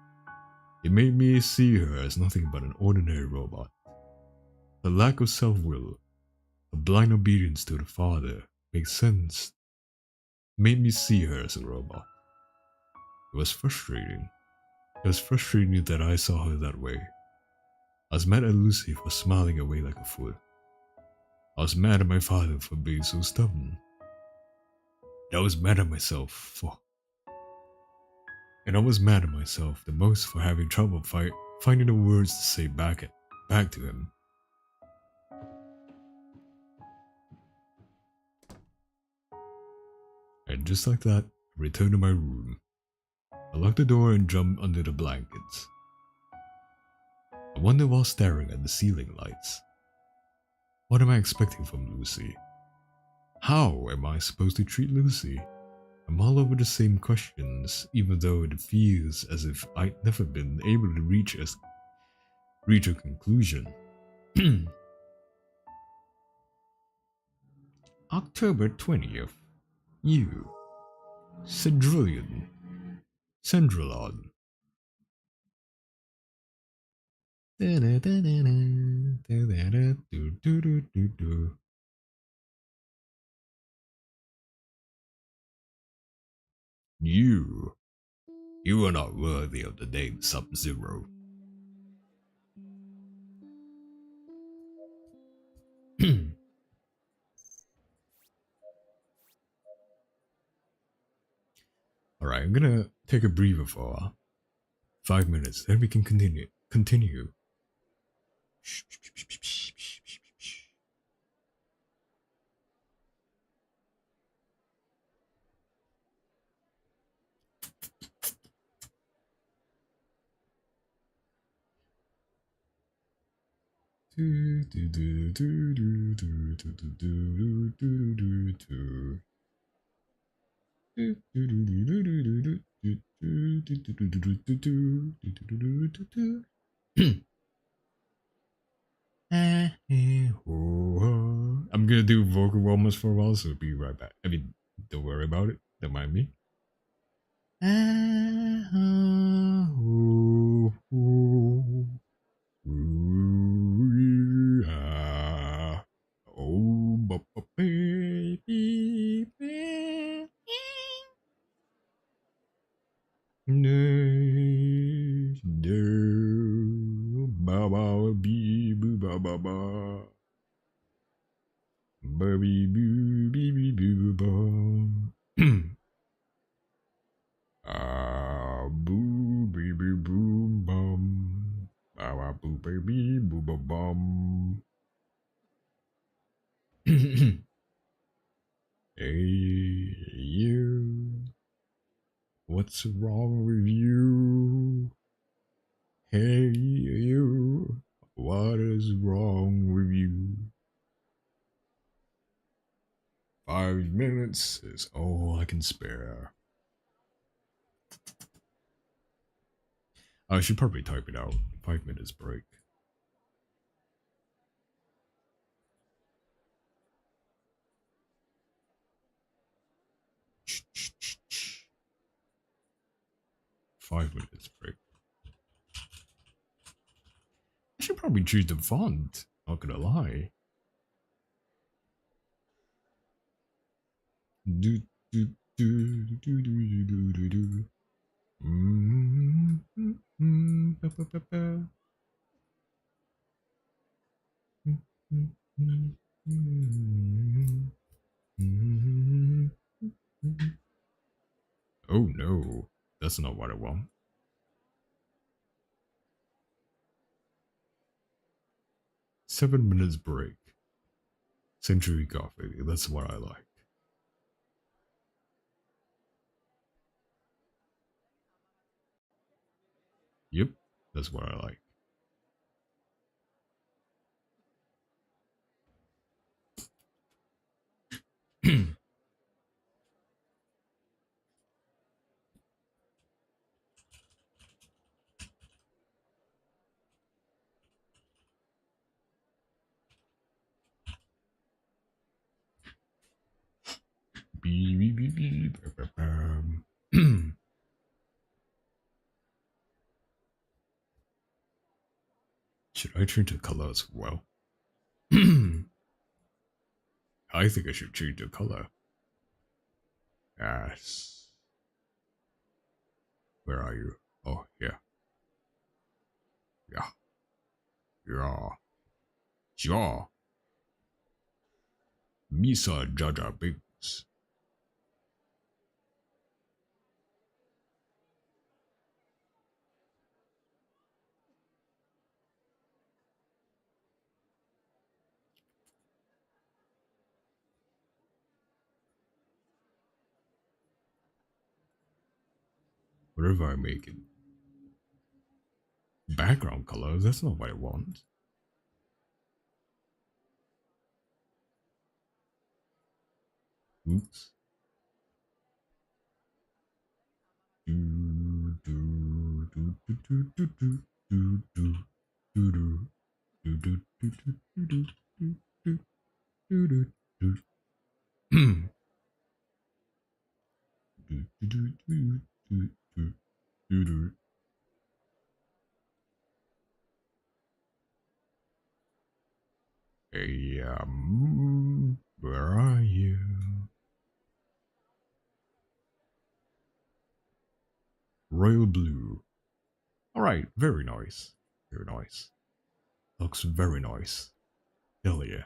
it made me see her as nothing but an ordinary robot. The lack of self-will, a blind obedience to the father, makes sense. Made me see her as a robot. It was frustrating. It was frustrating that I saw her that way. I was mad at Lucy for smiling away like a fool. I was mad at my father for being so stubborn. And I was mad at myself for... And I was mad at myself the most for having trouble finding the words to say back to him. And just like that, I returned to my room. I locked the door and jumped under the blankets. I wondered while staring at the ceiling lights. What am I expecting from Lucy? How am I supposed to treat Lucy? I'm all over the same questions, even though it feels as if I'd never been able to reach a conclusion. October 20th. You. Cendrillon. Cendrillon. You are not worthy of the name Sub-Zero. Alright, I'm gonna take a breather for 5 minutes, then we can continue. I'm gonna do vocal warm-ups for a while, so be right back. I mean, don't worry about it. Don't mind me. Hey, you. What's wrong with you? Hey, you. What is wrong with you? 5 minutes is all I can spare. I should probably type it out. 5 minutes break. Five minutes break. I should probably choose the font. Not gonna lie. Do do do do do do do do do. Ba, ba, ba, ba. Oh no, that's not what I want. $7 break. Century coffee, that's what I like. Yep, that's what I like. Should I change the color as well? I think I should change the color. Yes. Where are you? Oh, yeah. Yeah. Yeah. Yeah. Misa Jaja Binks. Whatever I make it. Background color, that's not what I want. Oops. Do, do, do, do, do, do, do, do, do, do, do, do, do, do, do, do, do, do, do, do. Do, do, do, do, do, do, do, do. Hey, where are you? Royal blue. Alright, very nice. Very nice. Looks very nice. Hell yeah.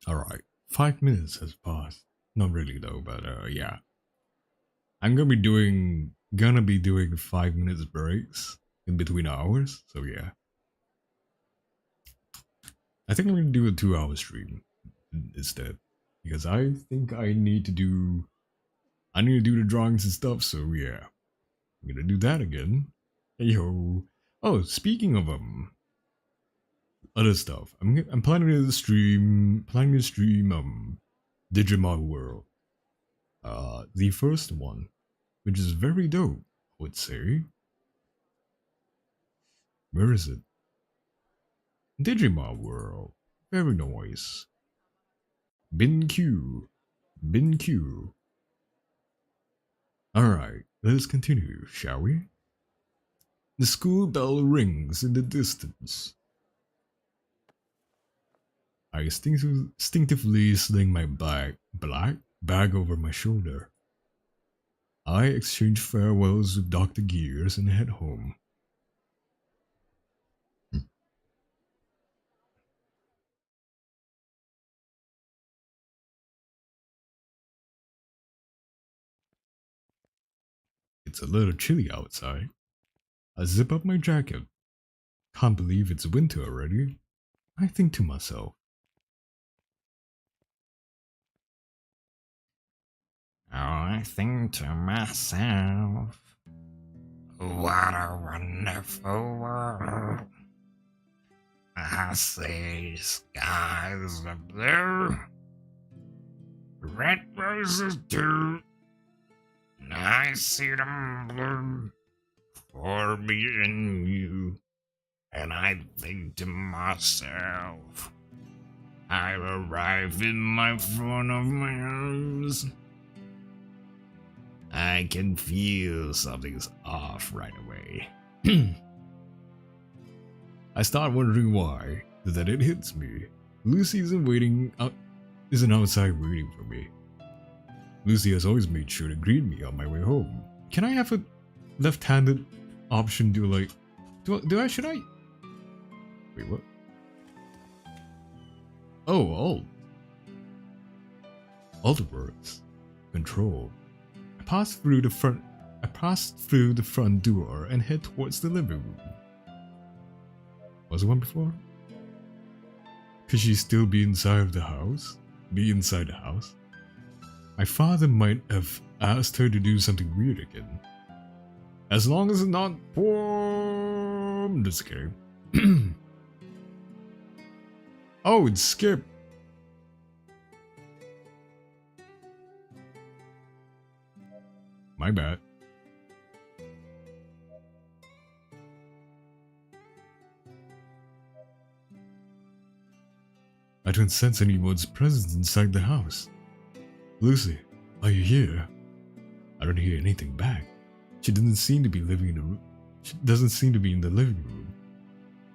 Alright, 5 minutes has passed. Not really though, but yeah. I'm gonna be doing 5 minutes breaks in between hours, so yeah. I think I'm gonna do a 2 hour stream instead. Because I think I need to do the drawings and stuff, so yeah. I'm gonna do that again. Hey ho. Oh, speaking of other stuff. I'm planning to stream Digimon World. The first one, which is very dope, I would say. Where is it? Digimon World. Very nice. BinQ. BinQ. Alright, let's continue, shall we? The school bell rings in the distance. I instinctively sling my black bag over my shoulder. I exchange farewells with Dr. Gears and head home. It's a little chilly outside. I zip up my jacket. Can't believe it's winter already. I think to myself. I think to myself, what a wonderful world. I see skies of blue, red roses too, and I see them bloom for me and you. And I think to myself, I've arrived in my front of my house. I can feel something's off right away. I start wondering why. Then it hits me. Lucy isn't outside waiting for me. Lucy has always made sure to greet me on my way home. Can I have a left-handed option to like... should I... Wait, what? Oh, alt. Alt works. Control. I pass through the front door and head towards the living room. Was there one before? Could she still be inside the house? My father might have asked her to do something weird again. As long as it's not porn. Just kidding. Oh, it's Skip. My bad. I don't sense anyone's presence inside the house. Lucy, are you here? I don't hear anything back. She doesn't seem to be in the living room.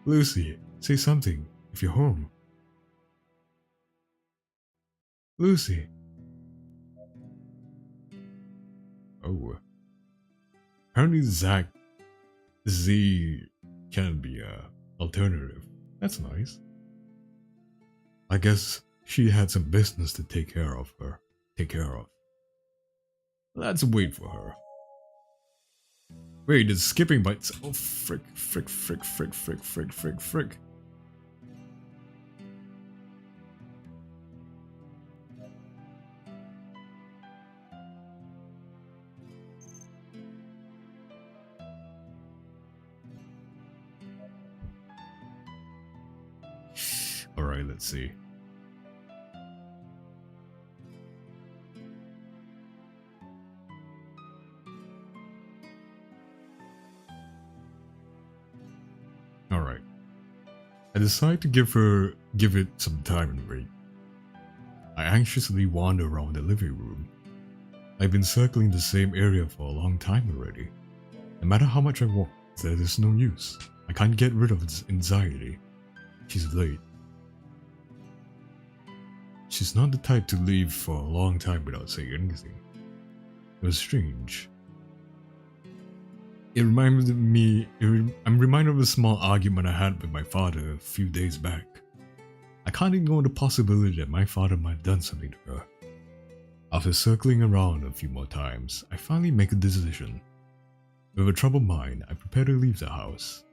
Lucy, say something if you're home. Lucy. Oh. Apparently Z can be a alternative. That's nice. I guess she had some business to take care of. Let's wait for her. Wait, it's skipping bites. Oh, frick. Alright, let's see. Alright. I decide to give it some time and wait. I anxiously wander around the living room. I've been circling the same area for a long time already. No matter how much I walk, there is no use. I can't get rid of this anxiety. She's late. She's not the type to leave for a long time without saying anything. It was strange. I'm reminded of a small argument I had with my father a few days back. I can't ignore the possibility that my father might have done something to her. After circling around a few more times, I finally make a decision. With a troubled mind, I prepare to leave the house.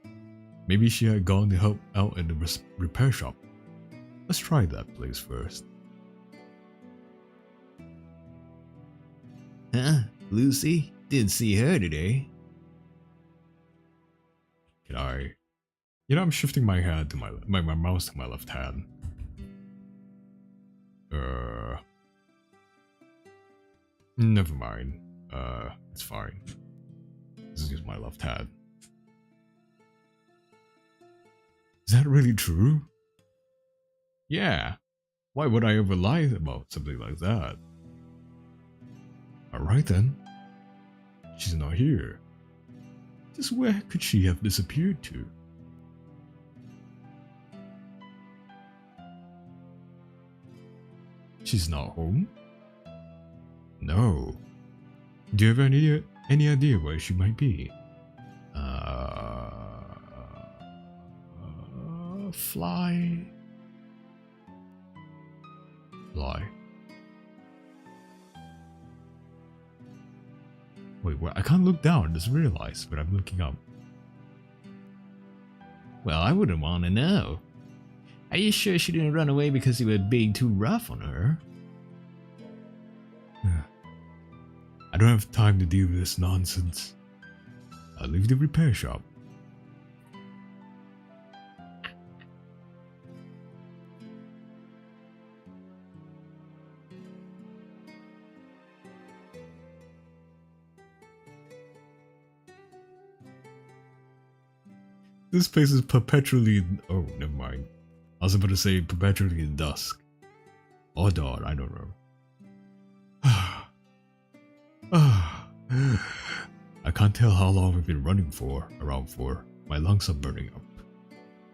Maybe she had gone to help out at the repair shop. Let's try that place first. Huh? Lucy? Didn't see her today. Can I... You know, I'm shifting my hand to my mouse to my left hand. Never mind. It's fine. This is just my left hand. Is that really true? Yeah. Why would I ever lie about something like that? Alright then. She's not here. Just where could she have disappeared to? She's not home? No. Do you have any idea where she might be? Fly. Wait, I can't look down, just realized, but I'm looking up. Well, I wouldn't want to know. Are you sure she didn't run away because you were being too rough on her? I don't have time to deal with this nonsense. I'll leave the repair shop. This place is perpetually... Oh, never mind. I was about to say perpetually in dusk. Or dawn, I don't know. I can't tell how long I've been running around for. My lungs are burning up.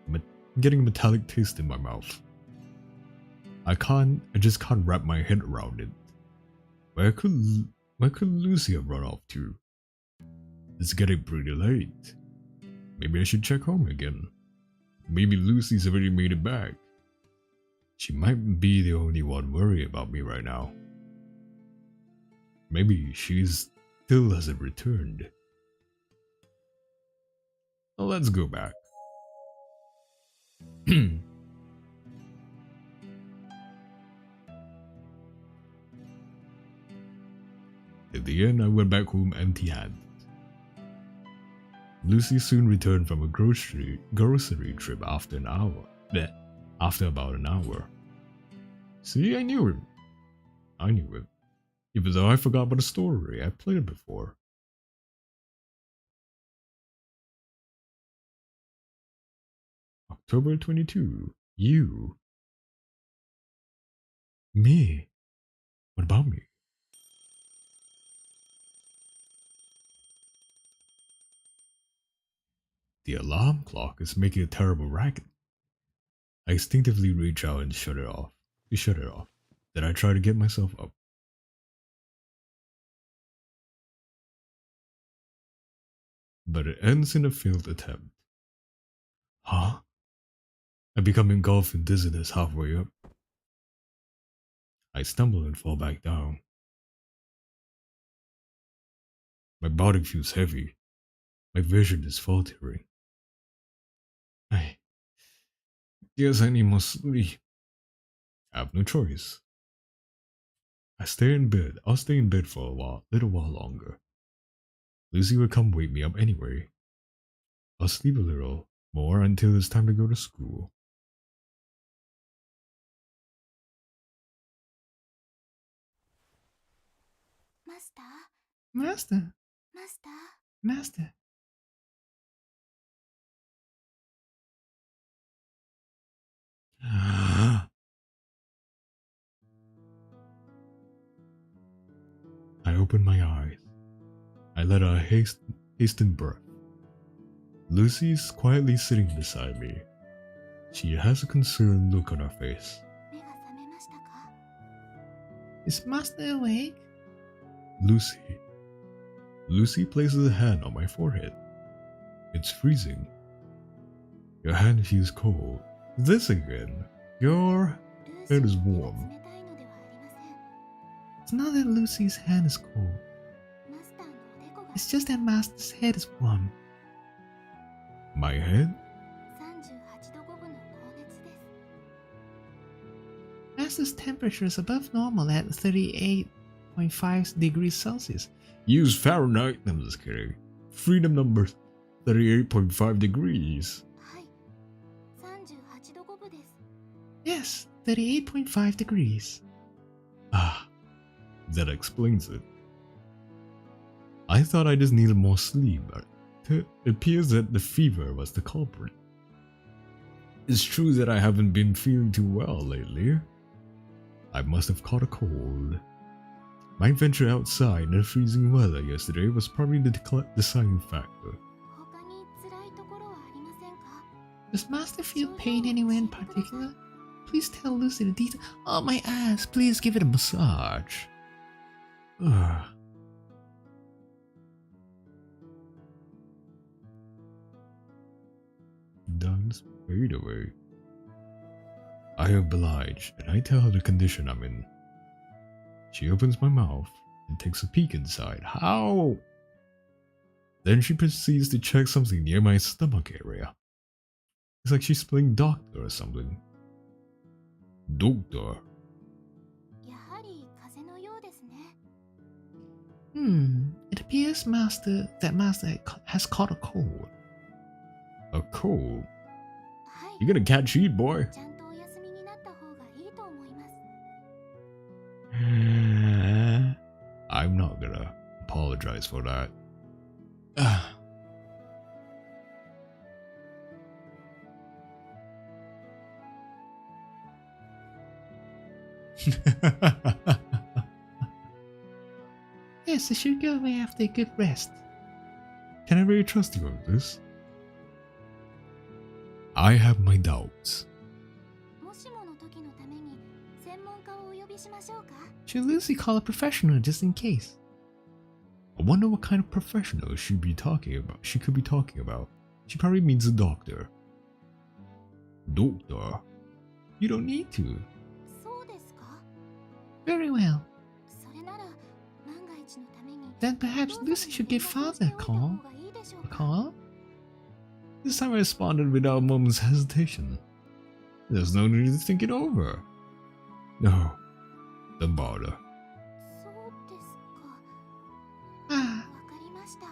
I'm getting a metallic taste in my mouth. I just can't wrap my head around it. Where could Lucy have run off to? It's getting pretty late. Maybe I should check home again. Maybe Lucy's already made it back. She might be the only one worried about me right now. Maybe she still hasn't returned. Well, let's go back. In the end, I went back home empty-handed. Lucy soon returned from a grocery trip after about an hour. See, I knew him. Even though I forgot about the story, I played it before. October 22. You. Me. What about me? The alarm clock is making a terrible racket. I instinctively reach out and shut it off. Then I try to get myself up. But it ends in a failed attempt. Huh? I become engulfed in dizziness halfway up. I stumble and fall back down. My body feels heavy. My vision is faltering. I guess I need more sleep. I have no choice. I'll stay in bed for a little while longer. Lucy will come wake me up anyway. I'll sleep a little more until it's time to go to school. Master. I open my eyes. I let out a hastened breath. Lucy's quietly sitting beside me. She has a concerned look on her face. Is Master awake? Lucy places a hand on my forehead. It's freezing. Your hand feels cold. This again. Your ルーシー head is の手が warm. 冷たいのではありません。 It's not that Lucy's hand is cold. マスターのおでこが It's just that Master's head is warm. My head? 38度5分の高熱です。 Master's temperature is above normal at 38.5 degrees Celsius. Use Fahrenheit. I'm just kidding. Freedom number 38.5 degrees. はい、38度5分です。 Yes, 38.5 degrees. Ah, that explains it. I thought I just needed more sleep, but it appears that the fever was the culprit. It's true that I haven't been feeling too well lately. I must have caught a cold. My venture outside in the freezing weather yesterday was probably the deciding factor. 他に辛いところはありませんか？ Does Master feel pain anywhere in particular? Please tell Lucy the detail. Oh, my ass. Please give it a massage. Ah. Duns fade away. I oblige, and I tell her the condition I'm in. She opens my mouth and takes a peek inside. How? Then she proceeds to check something near my stomach area. It's like she's playing doctor or something. Doctor? やはり風邪のようですね。 It appears that Master has caught a cold. A cold? はい、 You're gonna catch heat, boy. ちゃんとお休みになった方がいいと思います。 I'm not gonna apologize for that. Ah. Yes, I should go away after a good rest. Can I really trust you on this? I have my doubts. もしもの時のために専門家をお呼びしましょうか。 Should Lucy call a professional just in case? I wonder what kind of professional she could be talking about. She probably means a doctor. Doctor? You don't need to. そうですか。 Very well. それなら万が一のために Then perhaps Lucy should give Father a call. A call? This time I responded without a moment's hesitation. There's no need to think it over. No, don't bother. そうですか。 Ah, わかりました。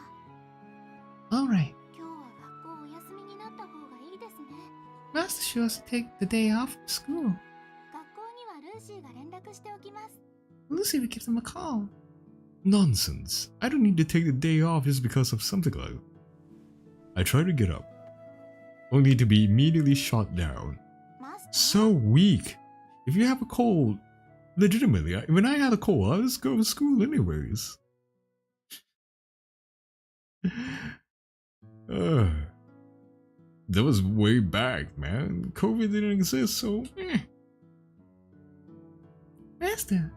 alright. 今日は学校お休みになった方がいいですね。 Master should also take the day off from school. 学校にはルーシーが連絡しておきます。 Lucy will give them a call. Nonsense. I don't need to take the day off just because of something like that. I try to get up, only to be immediately shot down. マスター、 So weak. If you have a cold, legitimately, when I had a cold, I just go to school anyways. That was way back, man. COVID didn't exist, so Master,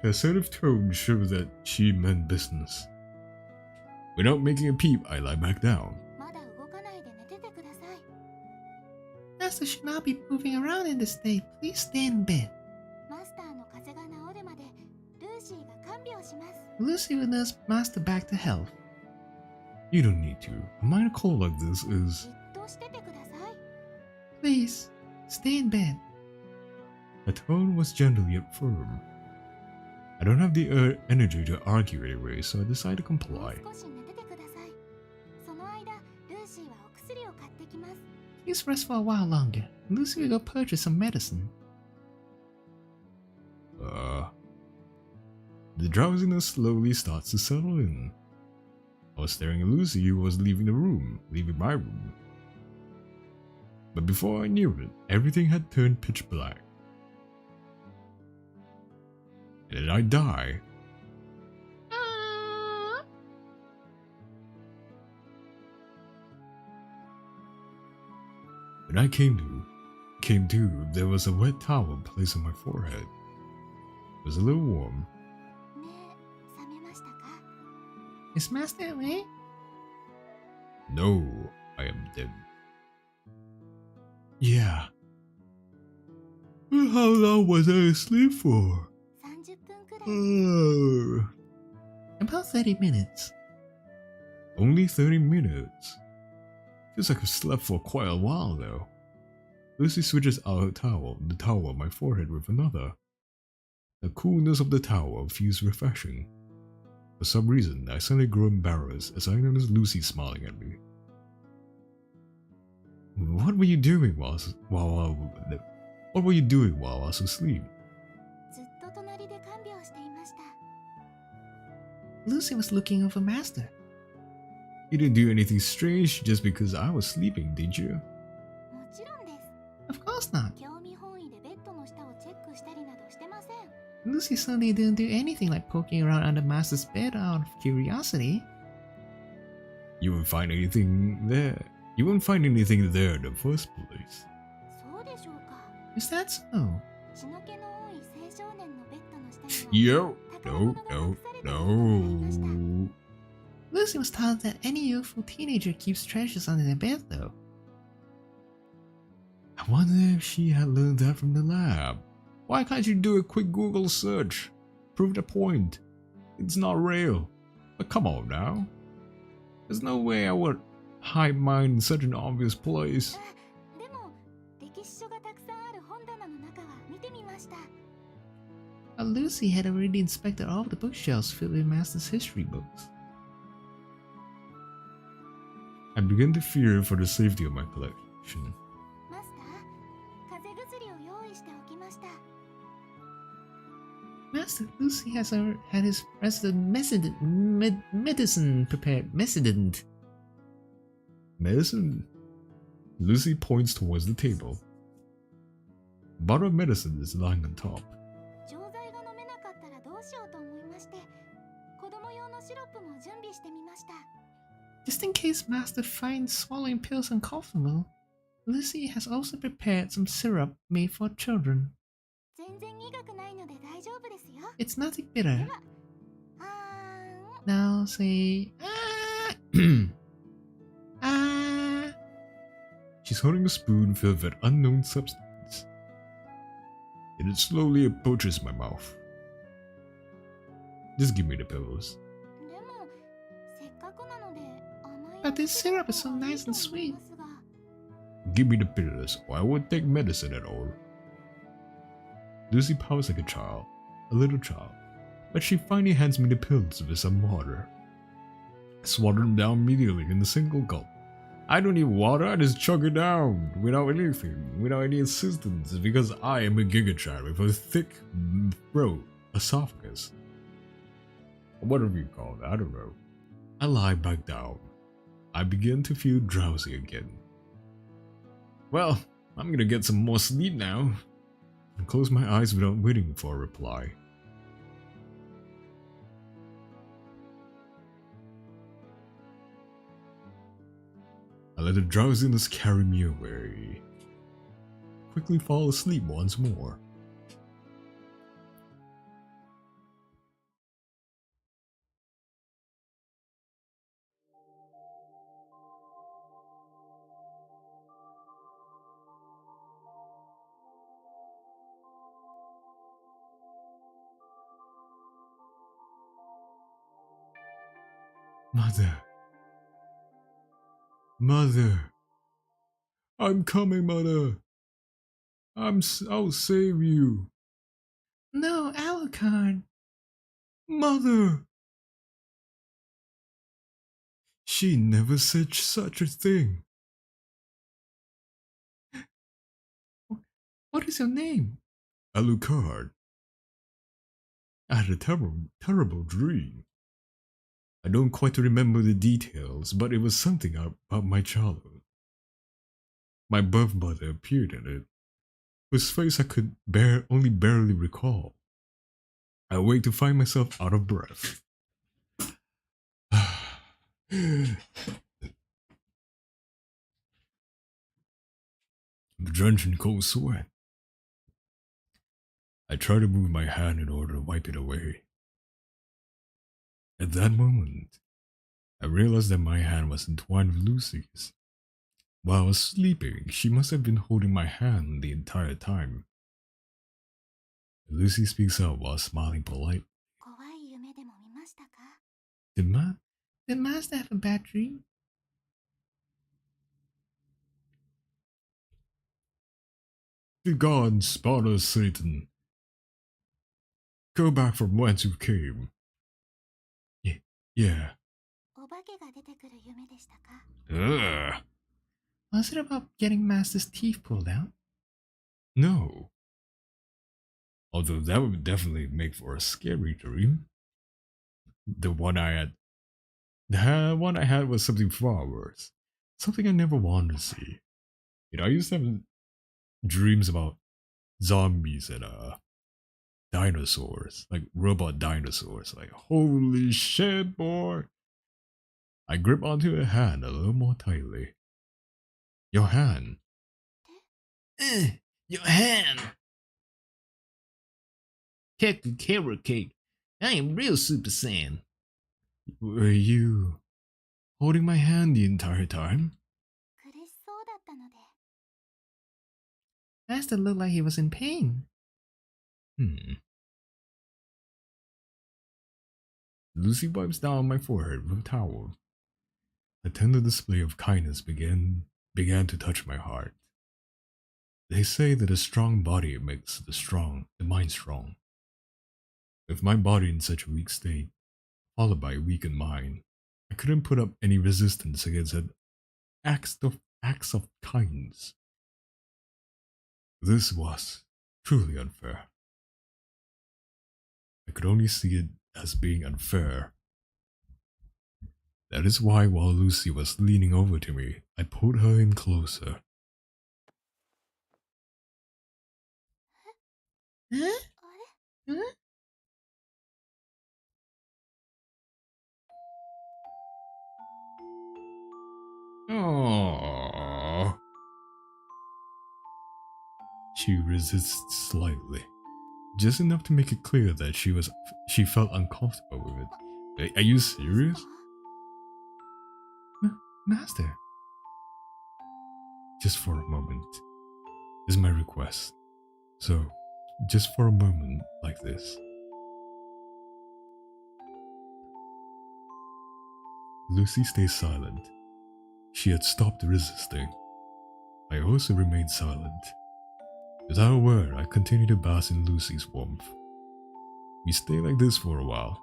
Her assertive tone showed that she meant business. Without making a peep, I lie back down. まだ動かないで寝ててください。 Master should not be moving around in this state. Please stay in bed. マスターの風邪が治るまでルーシーが看病します。 Lucy will nurse Master back to health. You don't need to. A minor cold like this is... じっとしててください。 Please, stay in bed. Her tone was gentle yet firm. I don't have the energy to argue anyway, so I decide to もう comply. 少し寝ててください。その間、ルーシーはお薬を買ってきます。 Please rest for a while longer. Lucy will go purchase some medicine. The drowsiness slowly starts to settle in. I was staring at Lucy, who was leaving my room. But before I knew it, everything had turned pitch black. And did I die? When I came to, there was a wet towel placed on my forehead. It was a little warm. 目、覚めましたか？ Is Master awake? No, I am dead. Yeah, How long was I asleep for? 30分くらい。 About 30 minutes. Only 30 minutes. Feels like I've slept for quite a while though. Lucy switches out the towel on my forehead with another. The coolness of the towel feels refreshing. For some reason, I suddenly grow embarrassed as I notice Lucy smiling at me. What were you doing while I was asleep? ずっと隣で看病していました。 Lucy was looking over Master. You didn't do anything strange just because I was sleeping, did you? もちろんです。 Of course not. 興味本位でベッドの下をチェックしたりなどしてません。 Lucy certainly didn't do anything like poking around under Master's bed out of curiosity. You wouldn't find anything there. You wouldn't find anything there in the first place. そうでしょうか。 Is that so? 血の気の多い青少年のベッドの下には Yo, 宝物が隠されていると言いました。 no. Lucy was taught that any youthful teenager keeps treasures under their bed, though. I wonder if she had learned that from the lab. Why can't you do a quick Google search? Prove the point. It's not real. But come on now. There's no way I would hide mine in such an obvious place. でも歴史書がたくさんある本棚の中は見てみました。 Lucy had already inspected all of the bookshelves filled with Master's history books. I begin to fear for the safety of my collection. マスター、風邪薬を用意しておきました。 Master, Lucy has had his medicine prepared. Medicine? Lucy points towards the table. A bottle of medicine is lying on top. 錠剤が飲めなかったらどうしようと思いまして、子供用のシロップも準備してみました。 Just in case Master finds swallowing pills uncomfortable, Lucy has also prepared some syrup made for children. 全然苦くないので大丈夫ですよ。 It's nothing bitter. あ Now say ah. Ah. She's holding a spoon filled with an unknown substance. It slowly approaches my mouth. Just give me the pills. でもせっかくなので甘い But this syrup is so nice and と思い sweet. ますが Give me the pills, or I won't take medicine at all. Lucy pouts like a little child, but she finally hands me the pills with some water. I swallow them down immediately in a single gulp. I don't need water, I just chug it down without any assistance, because I am a giga-chat with a thick throat, esophagus. Whatever you call it, I don't know. I lie back down. I begin to feel drowsy again. Well, I'm gonna get some more sleep now. And close my eyes without waiting for a reply. I let the drowsiness carry me away. Quickly fall asleep once more. Mother. I'm coming, Mother. I'll save you. No, Alucard. Mother. She never said such a thing. What is your name? Alucard. I had a terrible dream. I don't quite remember the details, but it was something about my childhood. My birth mother appeared in it, whose face I could only barely recall. I awake to find myself out of breath. I'm drenched in cold sweat. I try to move my hand in order to wipe it away. At that moment, I realized that my hand was entwined with Lucy's. While I was sleeping, she must have been holding my hand the entire time. Lucy speaks out while smiling politely. 怖い夢でも見ましたか？ Did Master have a bad dream? The gods, Sparta, Satan, go back from whence you came. Yeah. お化けが出てくる夢でしたか？ Ugh. Was it about getting Master's teeth pulled out? No. Although that would definitely make for a scary dream. The one I had was something far worse. Something I never wanted to see. I used to have dreams about zombies and dinosaurs, like robot dinosaurs. Like, holy shit, boy! I grip onto her hand a little more tightly. Your hand. Your hand! Captain Carrot Cake, I am real Super Saiyan. Were you holding my hand the entire time? 苦しそうだったので。 Master looked like he was in pain. Lucy wipes down my forehead with a towel. A tender display of kindness began to touch my heart. They say that a strong body makes the mind strong. With my body in such a weak state, followed by a weakened mind, I couldn't put up any resistance against acts of kindness. This was truly unfair. I could only see it as being unfair. That is why, while Lucy was leaning over to me, I pulled her in closer. Huh? あれ？ Huh? Aww. She resists slightly, just enough to make it clear that she felt uncomfortable with it. Are you serious? Master. Just for a moment is my request. So, just for a moment like this. Lucy stays silent. She had stopped resisting. I also remained silent. Without a word, I continued to bask in Lucy's warmth. We stayed like this for a while.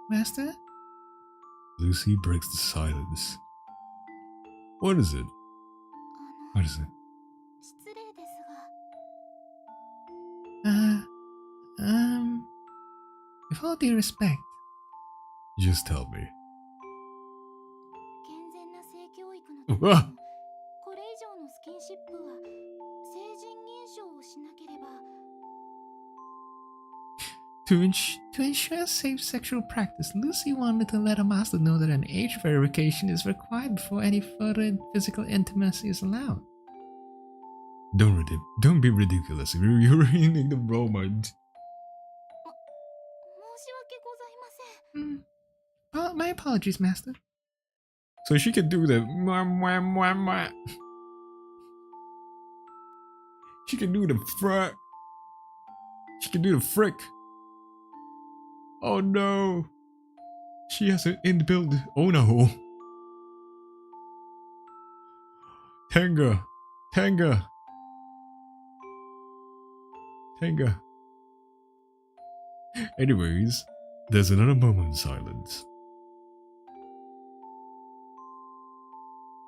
マスター。 Master? Lucy breaks the silence. What is it? あ What の、 is it? 失礼ですが、 With all due respect, Just tell me. 健全な性教育のためにも、うわこれ以上のスキンシップは成人認証をしなければ。 to ensure safe sexual practice, Lucy wanted to let her master know that an age verification is required before any further physical intimacy is allowed. Don't be ridiculous. You're ruining the romance. 申し訳ございません。My apologies, Master. So she can do the mwah, mwah, mwah, mwah. She can do the frick. She can do the frick. Oh no. She has an inbuilt hole. Tenga. Tenga. Tenga. Anyways, there's another moment of silence.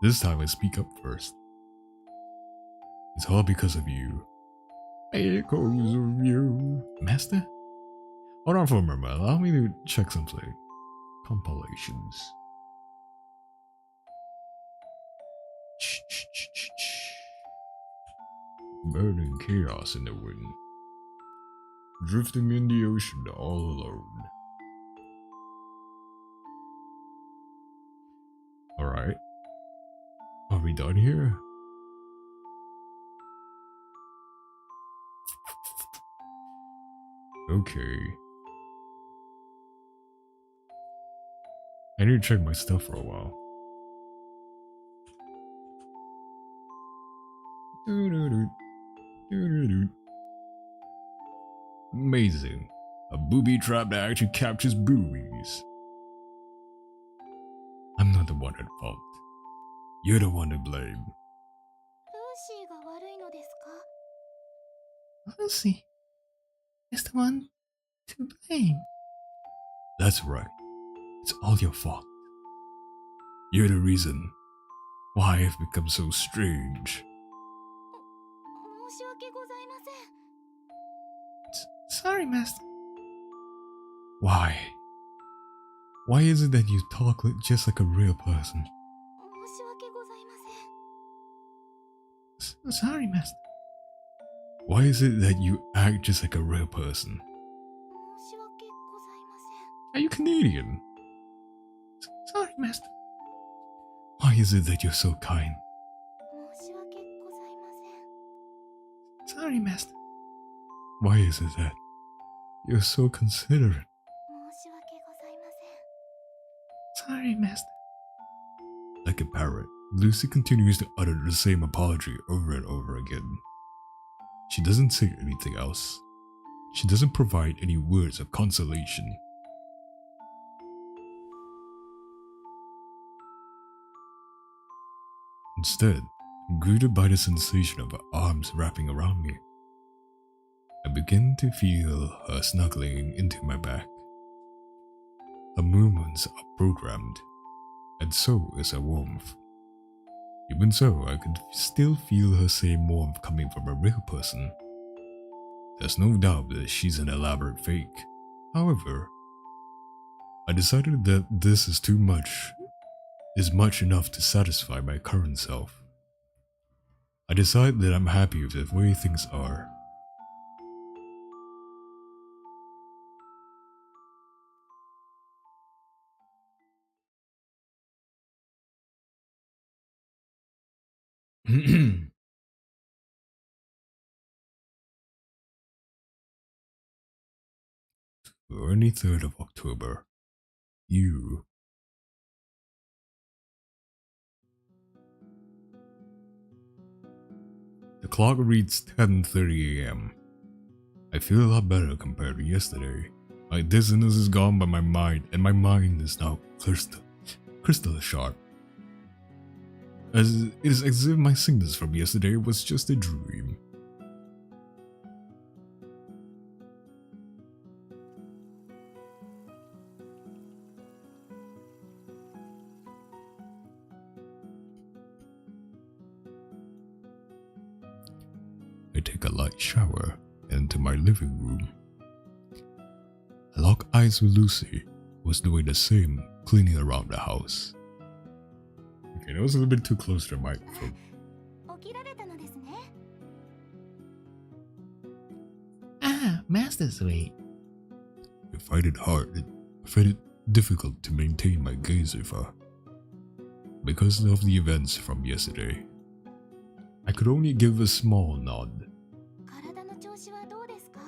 This time I speak up first. It's all because of you. Because of you. Master? Hold on for a moment. Allow me to check something. Compilations. Burning chaos in the wind. Drifting in the ocean all alone. Alright. Are we done here? Okay. I need to check my stuff for a while. Doo-doo-doo. Doo-doo-doo. Amazing. A booby trap that actually captures boobies. I'm not the one at fault. You're the one to blame. ルーシーが悪いのですか？ Lucy is the one to blame. That's right. It's all your fault. You're the reason why I've become so strange. 申し訳ございません。 Sorry, Master. Why? Why is it that you talk just like a real person? 申し訳ございません。 Sorry, Master. Why is it that you act just like a real person? 申し訳ございません。 Are you Canadian? Sorry, Master. Why is it that you're so kind? 申し訳ございません。 Sorry, Master. Why is it that you're so considerate? 申し訳ございません。 Sorry, Master. Like a parrot, Lucy continues to utter the same apology over and over again. She doesn't say anything else. She doesn't provide any words of consolation. Instead, I'm greeted by the sensation of her arms wrapping around me. I begin to feel her snuggling into my back. Her movements are programmed, and so is her warmth. Even so, I could still feel her same warmth coming from a real person. There's no doubt that she's an elaborate fake. However, I decided that this is much enough to satisfy my current self. I decide that I'm happy with the way things are. The 23rd of October. You. The clock reads 10:30 a.m. I feel a lot better compared to yesterday. My dizziness is gone by my mind, and my mind is now crystal sharp. It is as if my sickness from yesterday was just a dream. I take a light shower and enter my living room. I lock eyes with Lucy, who was doing the same, cleaning around the house. Okay, that was a little bit too close to the microphone. 起きられたのですね。 Ah, Master's late. I find it difficult to maintain my gaze with her. Because of the events from yesterday, I could only give a small nod. 体の調子はどうですか？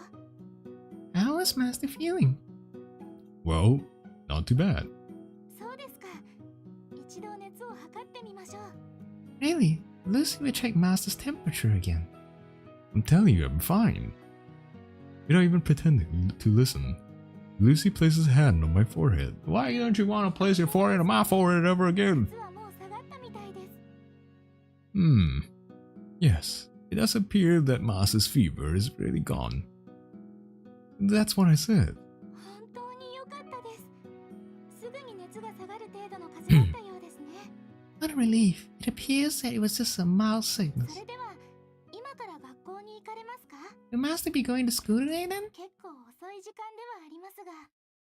How is Master feeling? Well, not too bad. そうですか。一度熱を測ってみましょう。 Really? Lucy will check Master's temperature again. I'm telling you, I'm fine. You're not even pretending to listen. Lucy places a hand on my forehead. Why don't you want to place your forehead on my forehead ever again? 熱はもう下がったみたいです。 Yes, it does appear that Master's fever is really gone. That's what I said. 本当に良かったです。すぐに熱が下がる程度の風邪だったようですね。 What a relief. It appears that it was just a mild sickness. それでは今から学校に行かれますか？ Will Master be going to school today then? 結構遅い時間ではありますが。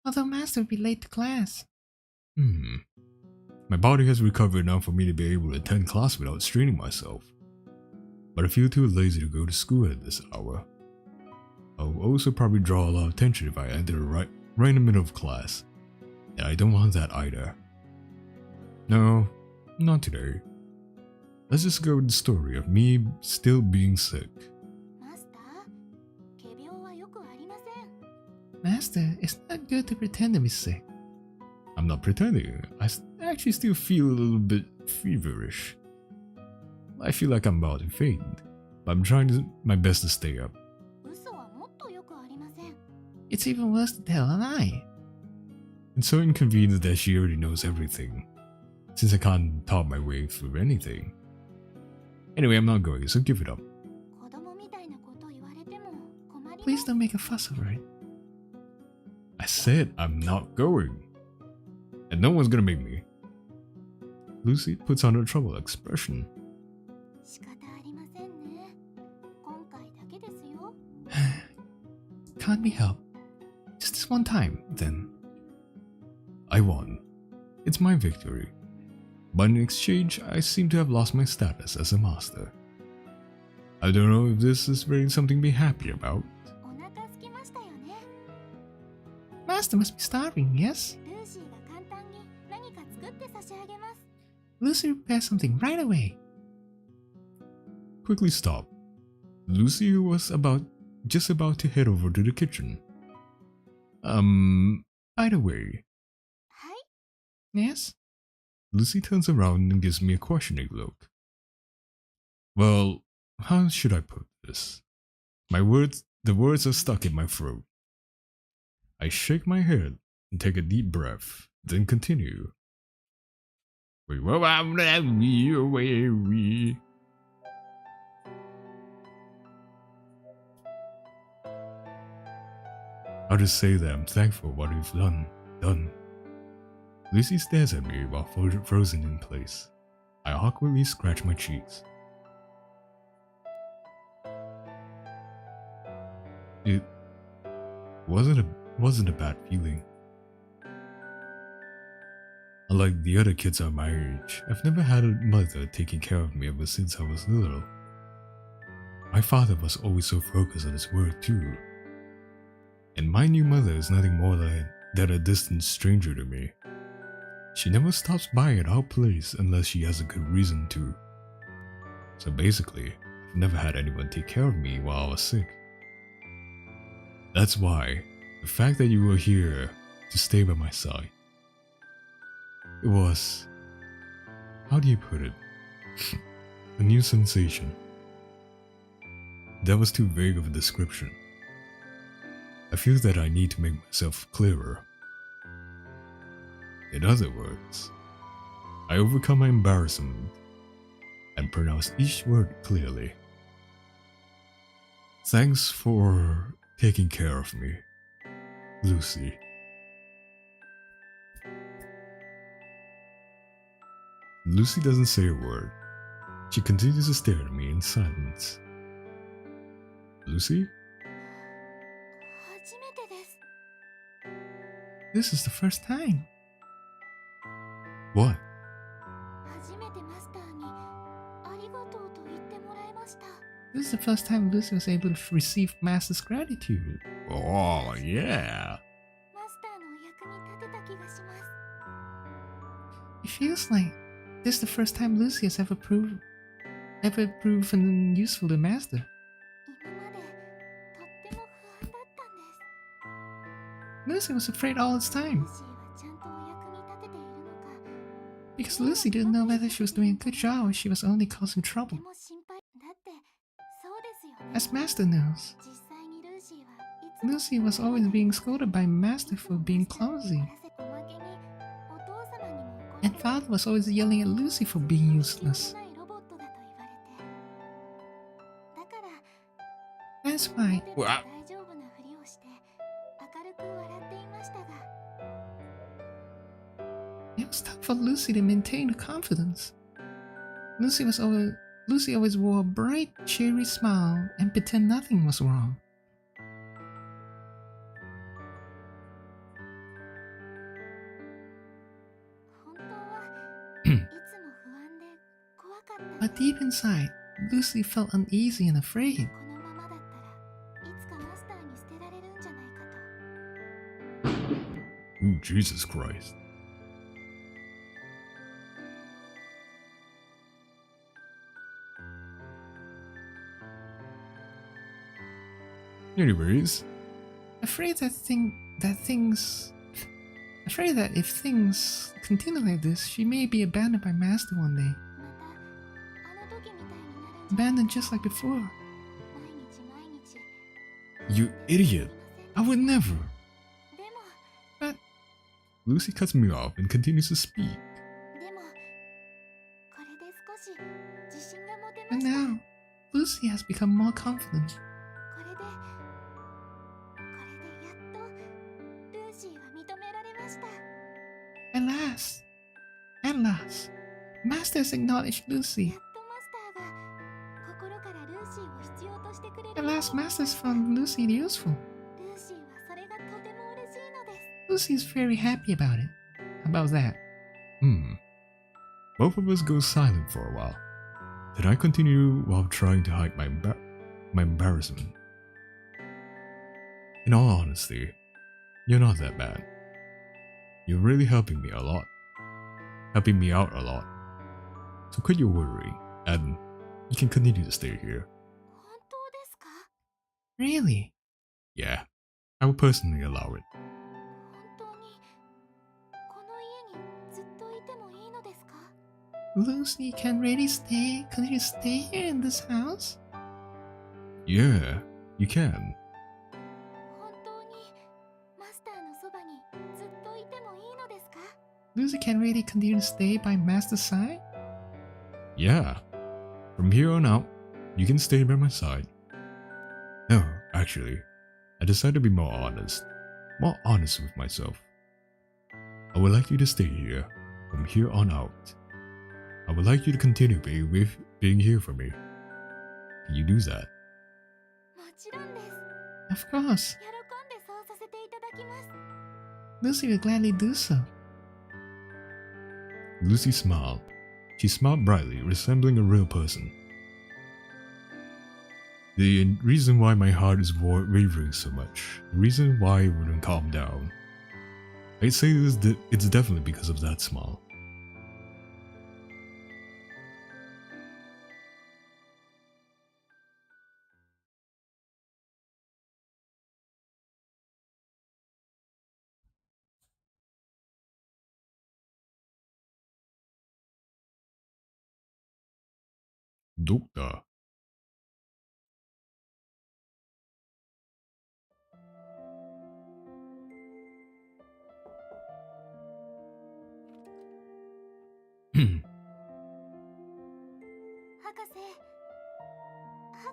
Although Master will be late to class. My body has recovered enough for me to be able to attend class without straining myself. But I feel too lazy to go to school at this hour. I'll also probably draw a lot of attention if I enter right in the middle of class. And I don't want that either. No, not today. Let's just go with the story of me still being sick. マスター、仮病はよくありません。 Master, it's not good to pretend to be sick. I'm not pretending. I actually still feel a little bit feverish. I feel like I'm about to faint. but I'm trying my best to stay up. 嘘はもっとよくありません。 It's even worse to tell a lie. It's so inconvenient that she already knows everything, since I can't talk my way through anything. Anyway, I'm not going, so give it up. 子供みたいなこと言われても困ります。 Please don't make a fuss over it. I said I'm not going. And no one's gonna make me. Lucy puts on a troubled expression. 仕方ありませんね。今回だけですよ。 Can't be helped. Just this one time, then. I won. It's my victory. But in exchange, I seem to have lost my status as a master. I don't know if this is really something to be happy about. お腹空きましたよね。 Master must be starving, yes? ルーシーが簡単に何か作って差し上げます。 Lucy prepare something right away. Quickly stop. Lucy was just about to head over to the kitchen. By the way, はい。 Yes? Lucy turns around and gives me a questioning look. Well, how should I put this? The words are stuck in my throat. I shake my head and take a deep breath, then continue. I'll just say that I'm thankful for what we've done. Lucy stares at me while frozen in place. I awkwardly scratch my cheeks. It wasn't a bad feeling. Unlike the other kids of my age, I've never had a mother taking care of me ever since I was little. My father was always so focused on his work too. And my new mother is nothing more than a distant stranger to me. She never stops by at our place unless she has a good reason to. So basically, I've never had anyone take care of me while I was sick. That's why, the fact that you were here to stay by my side, it was, how do you put it, a new sensation. That was too vague of a description. I feel that I need to make myself clearer. In other words, I overcome my embarrassment and pronounce each word clearly. Thanks for taking care of me, Lucy. Lucy doesn't say a word. She continues to stare at me in silence. Lucy? 初めてです。 This is the first time. What? 初めてマスターにありがとうと言ってもらいました。 This is the first time Lucy was able to receive Master's gratitude. Oh, yeah. マスターのお役に立てた気がします。 It feels like this is the first time Lucy has ever proven useful to Master. 今までとっても不安だったんです。 Lucy was afraid all this ル time ーシーはちゃんとお役に立てているのか。 because Lucy didn't know whether she was doing a good job or she was only causing と trouble. ても心配だってそうですよね。 As Master knows, 実際にルーシーはいつも Lucy was always being scolded by Master for being clumsy, おまけにお父様にも怒ら and れ Father was always yelling at Lucy for being 気の useless. ないロボットだと言われて。だから That's why モデルは大丈夫なふりをして明るく笑っていましたが、 it was tough for Lucy to maintain her confidence. Lucy always wore a bright, cheery smile and pretend nothing was wrong. 本当はいつも不安で怖かった。 But deep inside, Lucy felt uneasy and afraid. このままだったらいつかマスターに捨てられるんじゃないかと。 Ooh, Jesus Christ. Anyways, Afraid that if things continue like this, she may be abandoned by Master one day. またあの時みたいになるん Abandoned just like before. 毎日毎日 You idiot! I would never! でも But Lucy cuts me off and continues to speak. でもこれで少し自信が持て but ました now, Lucy has become more confident. これでやっとルーシーは認められました At last, Master has acknowledged や Lucy. っとマスターが心からルーシーを必要としてくれる At ように last, Master has found Lucy useful. ルーシーはそれがとても嬉しいのです Lucy is very happy about it. About that. Both of us go silent for a while. Then I continue while trying to hide my embarrassment. In all honesty, you're not that bad. You're really helping me a lot. Helping me out a lot. So quit your worry, and you can continue to stay here. 本当ですか Really? Yeah, I will personally allow it. 本当にこの家にずっといてもいいのですか Lucy can really continue to stay here in this house? Yeah, you can. 本当にマスターのそばにずっといてもいいのですか Lucy can really continue to stay by Master's side? Yeah. From here on out, you can stay by my side. No, actually, I decided to be more honest with myself. I would like you to stay here from here on out. I would like you to continue being here for me. Can you do that? もちろんです Of course. 喜んでそうさせていただきます Lucy will gladly do so. Lucy smiled. She smiled brightly, resembling a real person. The reason why my heart is wavering so much, the reason why it wouldn't calm down, I'd say it's definitely because of that smile. Doctor. Hmm.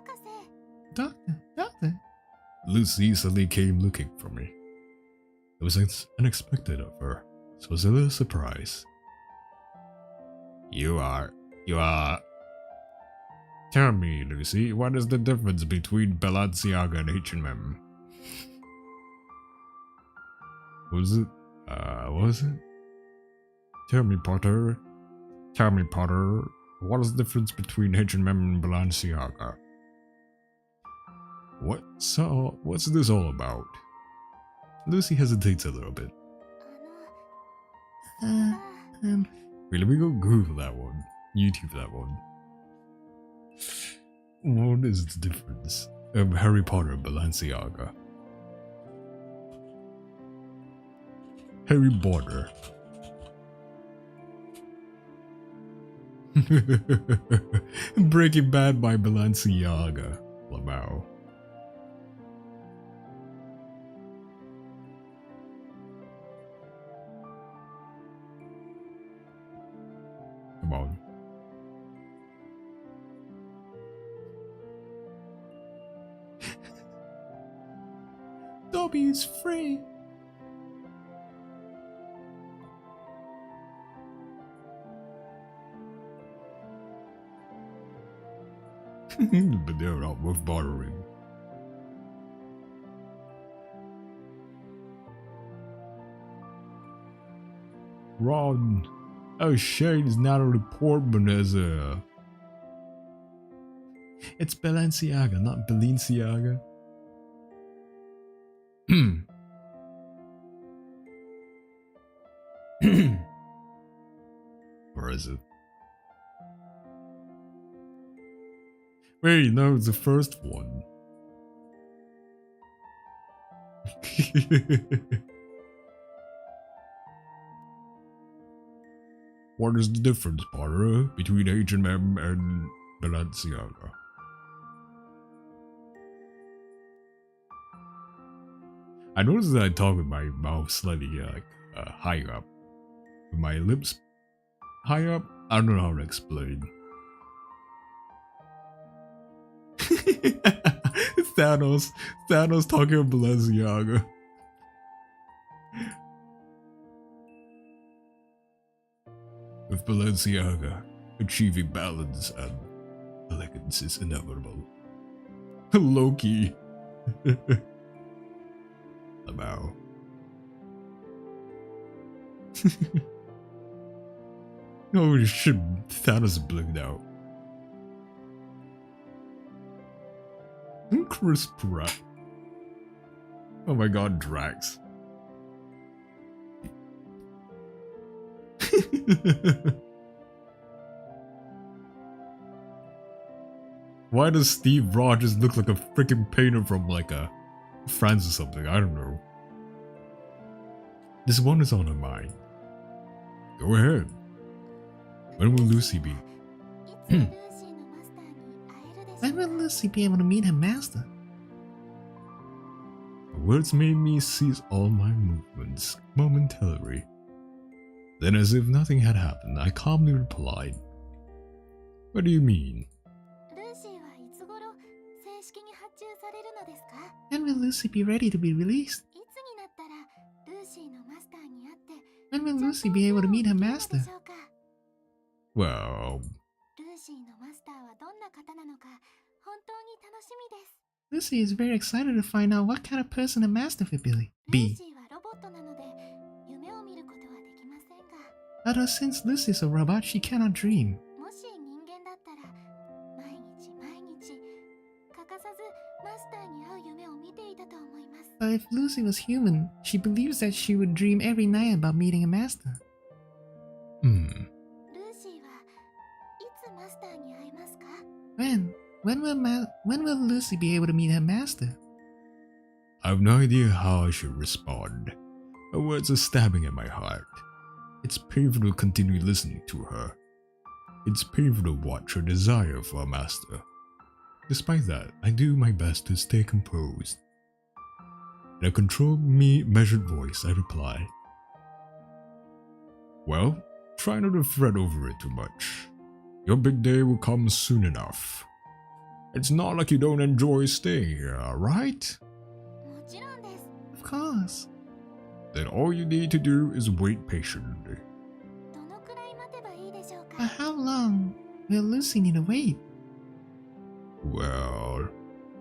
博士 Doctor. Lucy suddenly came looking for me. It was unexpected of her, so it was a little surprise. You are... Tell me, Lucy, what is the difference between Balenciaga and H&M? What was it? Tell me, Potter, what is the difference between H&M and Balenciaga? What's this all about? Lucy hesitates a little bit. あの Wait, let me go Google that one. YouTube that one. What is the difference? Harry Potter and Balenciaga. Harry Potter. Breaking Bad by Balenciaga. Lamau. Come on. Dobby is free. But they're not worth bothering. Ron. Oh, Shane is Natalie Portman as a... It's Balenciaga, not Balenciaga. Or is it? Wait, no, it's the first one. What is the difference, Potter, between H&M and Balenciaga. I noticed that I talk with my mouth slightly high up. With my lips high up? I don't know how to explain. Thanos talking about Balenciaga. With Balenciaga, achieving balance and elegance is inevitable. Loki. About. Holy shit, Thanos blinked out. Chris Pratt. Oh my god, Drax. Why does Steve Rogers look like a freaking painter from like France or something? I don't know. This one is on her mind. Go ahead. When will Lucy be? When will Lucy be able to meet her master? The words made me cease all my movements momentarily. Then, as if nothing had happened, I calmly replied, "What do you mean?" When will Lucy be ready to be released? When will Lucy be able to meet her master? Well, Lucy is very excited to find out what kind of person her master will be. Although since Lucy is a robot, she cannot dream. But if Lucy was human, she believes that she would dream every night about meeting a master. When will Lucy be able to meet her master? I have no idea how I should respond. Her words are stabbing at my heart. It's painful to continue listening to her. It's painful to watch her desire for a master. Despite that, I do my best to stay composed. In a controlled, measured voice, I reply, "Well, try not to fret over it too much. Your big day will come soon enough. It's not like you don't enjoy staying here, right?" Of course. Then all you need to do is wait patiently. But how long will Lucy need to wait? Well,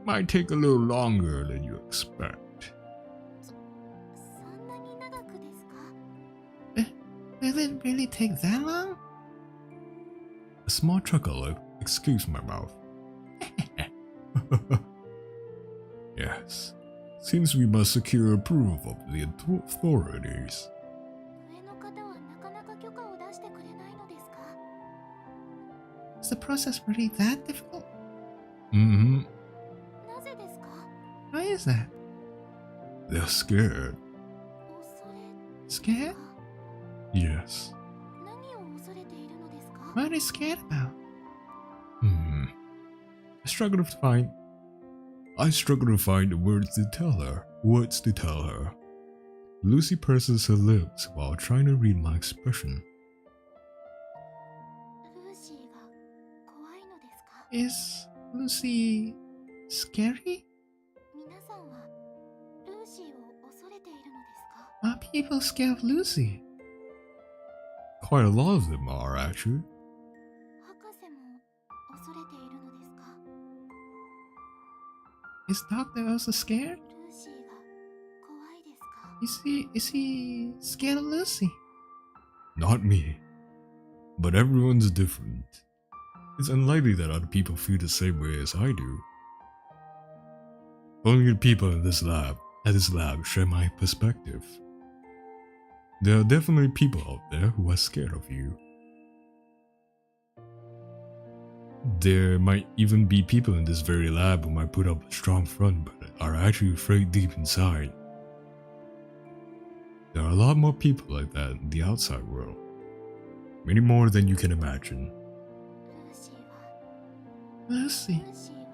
might take a little longer than you expect. Will it really take that long? A small chuckle escapes my mouth. Yes, seems we must secure approval of the authorities. Is the process really that difficult? Mm-hmm. Why is that? They're scared. Scared? Yes. What are they scared about? I struggle to find the words to tell her. Lucy purses her lips while trying to read my expression. Is Lucy scary? Are people scared of Lucy? Quite a lot of them are, actually. Is Doctor also scared? Is he scared of Lucy? Not me. But everyone's different. It's unlikely that other people feel the same way as I do. Only the people at this lab share my perspective. There are definitely people out there who are scared of you. There might even be people in this very lab who might put up a strong front but are actually afraid deep inside. There are a lot more people like that in the outside world. Many more than you can imagine. Lucy. ルーシーは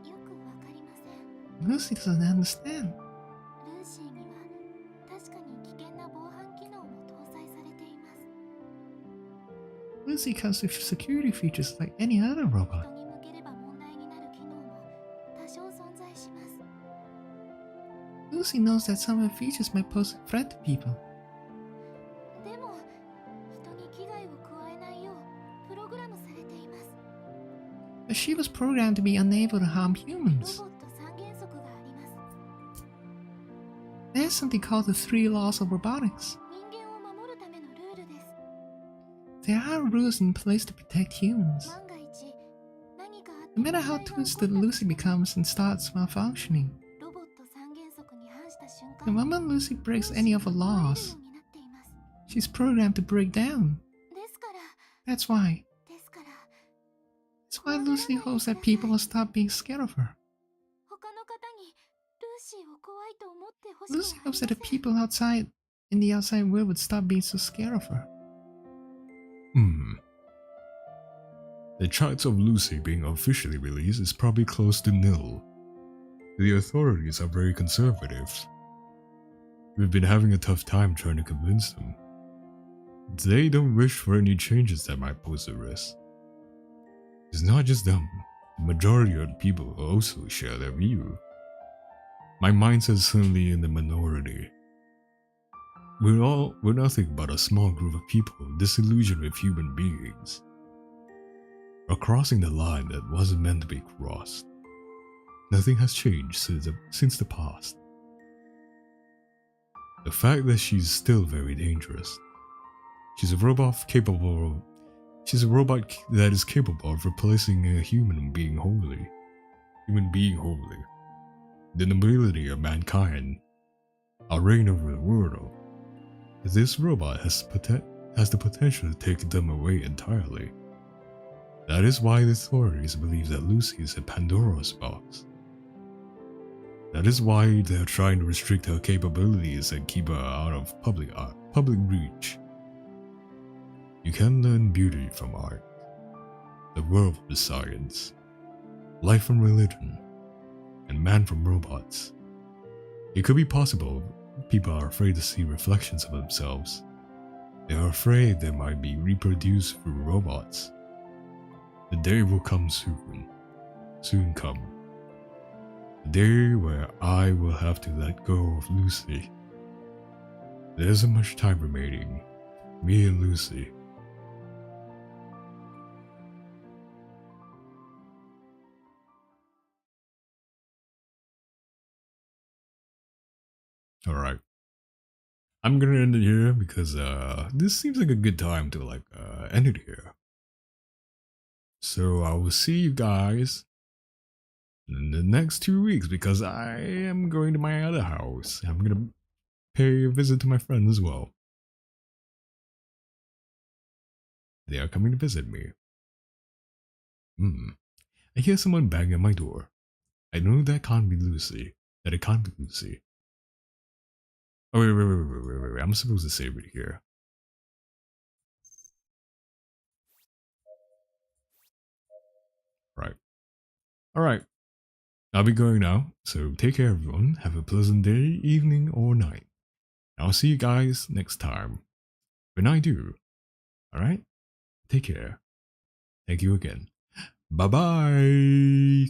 よくわかりません。 Lucy doesn't understand. ルーシーには確かに危険な防犯機能も搭載されています。 Lucy comes with security features like any other 人 robot. に向ければ問題になる機能も多少存在します。 Lucy knows that some of her features might pose a threat to people. でも人に危害を加えないようプログラムされています。 But she was programmed to be unable to harm ロ humans. ボット三原則があります。 There's something called the 3 laws of robotics. 人間を守るためのルールです。 There are rules in place to protect humans. 万が一何かあって No matter how twisted Lucy becomes and starts malfunctioning, ロボット三原則に反した瞬 the 間 moment Lucy breaks any of her laws, になっています。 she's programmed to break down. ですから That's why. ですから That's why Lucy hopes that people will stop being scared of her. 他の方にルーシーを怖いと思ってほしく Lucy はありま hopes せ that ん。 the people outside, in the outside world, would stop being so scared of her. The chance of Lucy being officially released is probably close to nil. The authorities are very conservative. We've been having a tough time trying to convince them. They don't wish for any changes that might pose a risk. It's not just them. The majority of people also share their view. My mindset is certainly in the minority. We're nothing but a small group of people disillusioned with human beings. We're crossing the line that wasn't meant to be crossed. Nothing has changed since the past. The fact that she's still very dangerous. She's a robot that is capable of replacing a human being wholly. The nobility of mankind, our reign over the world. This robot has the potential to take them away entirely. That is why the authorities believe that Lucy is a Pandora's box. That is why they are trying to restrict her capabilities and keep her out of public reach. You can learn beauty from art, the world from science, life from religion, and man from robots. It could be possible people are afraid to see reflections of themselves. They are afraid they might be reproduced through robots. The day will come soon come. The day where I will have to let go of Lucy. There isn't much time remaining. Me and Lucy. Alright. I'm gonna end it here because this seems like a good time to end it here. So I will see you guys in the next 2 weeks because I am going to my other house. I'm gonna pay a visit to my friends as well. They are coming to visit me. I hear someone banging at my door. I know that can't be Lucy. That it can't be Lucy. Oh, wait. I'm supposed to save it here. Right. Alright. I'll be going now, so take care everyone. Have a pleasant day, evening, or night. I'll see you guys next time. When I do. Alright? Take care. Thank you again. Bye-bye.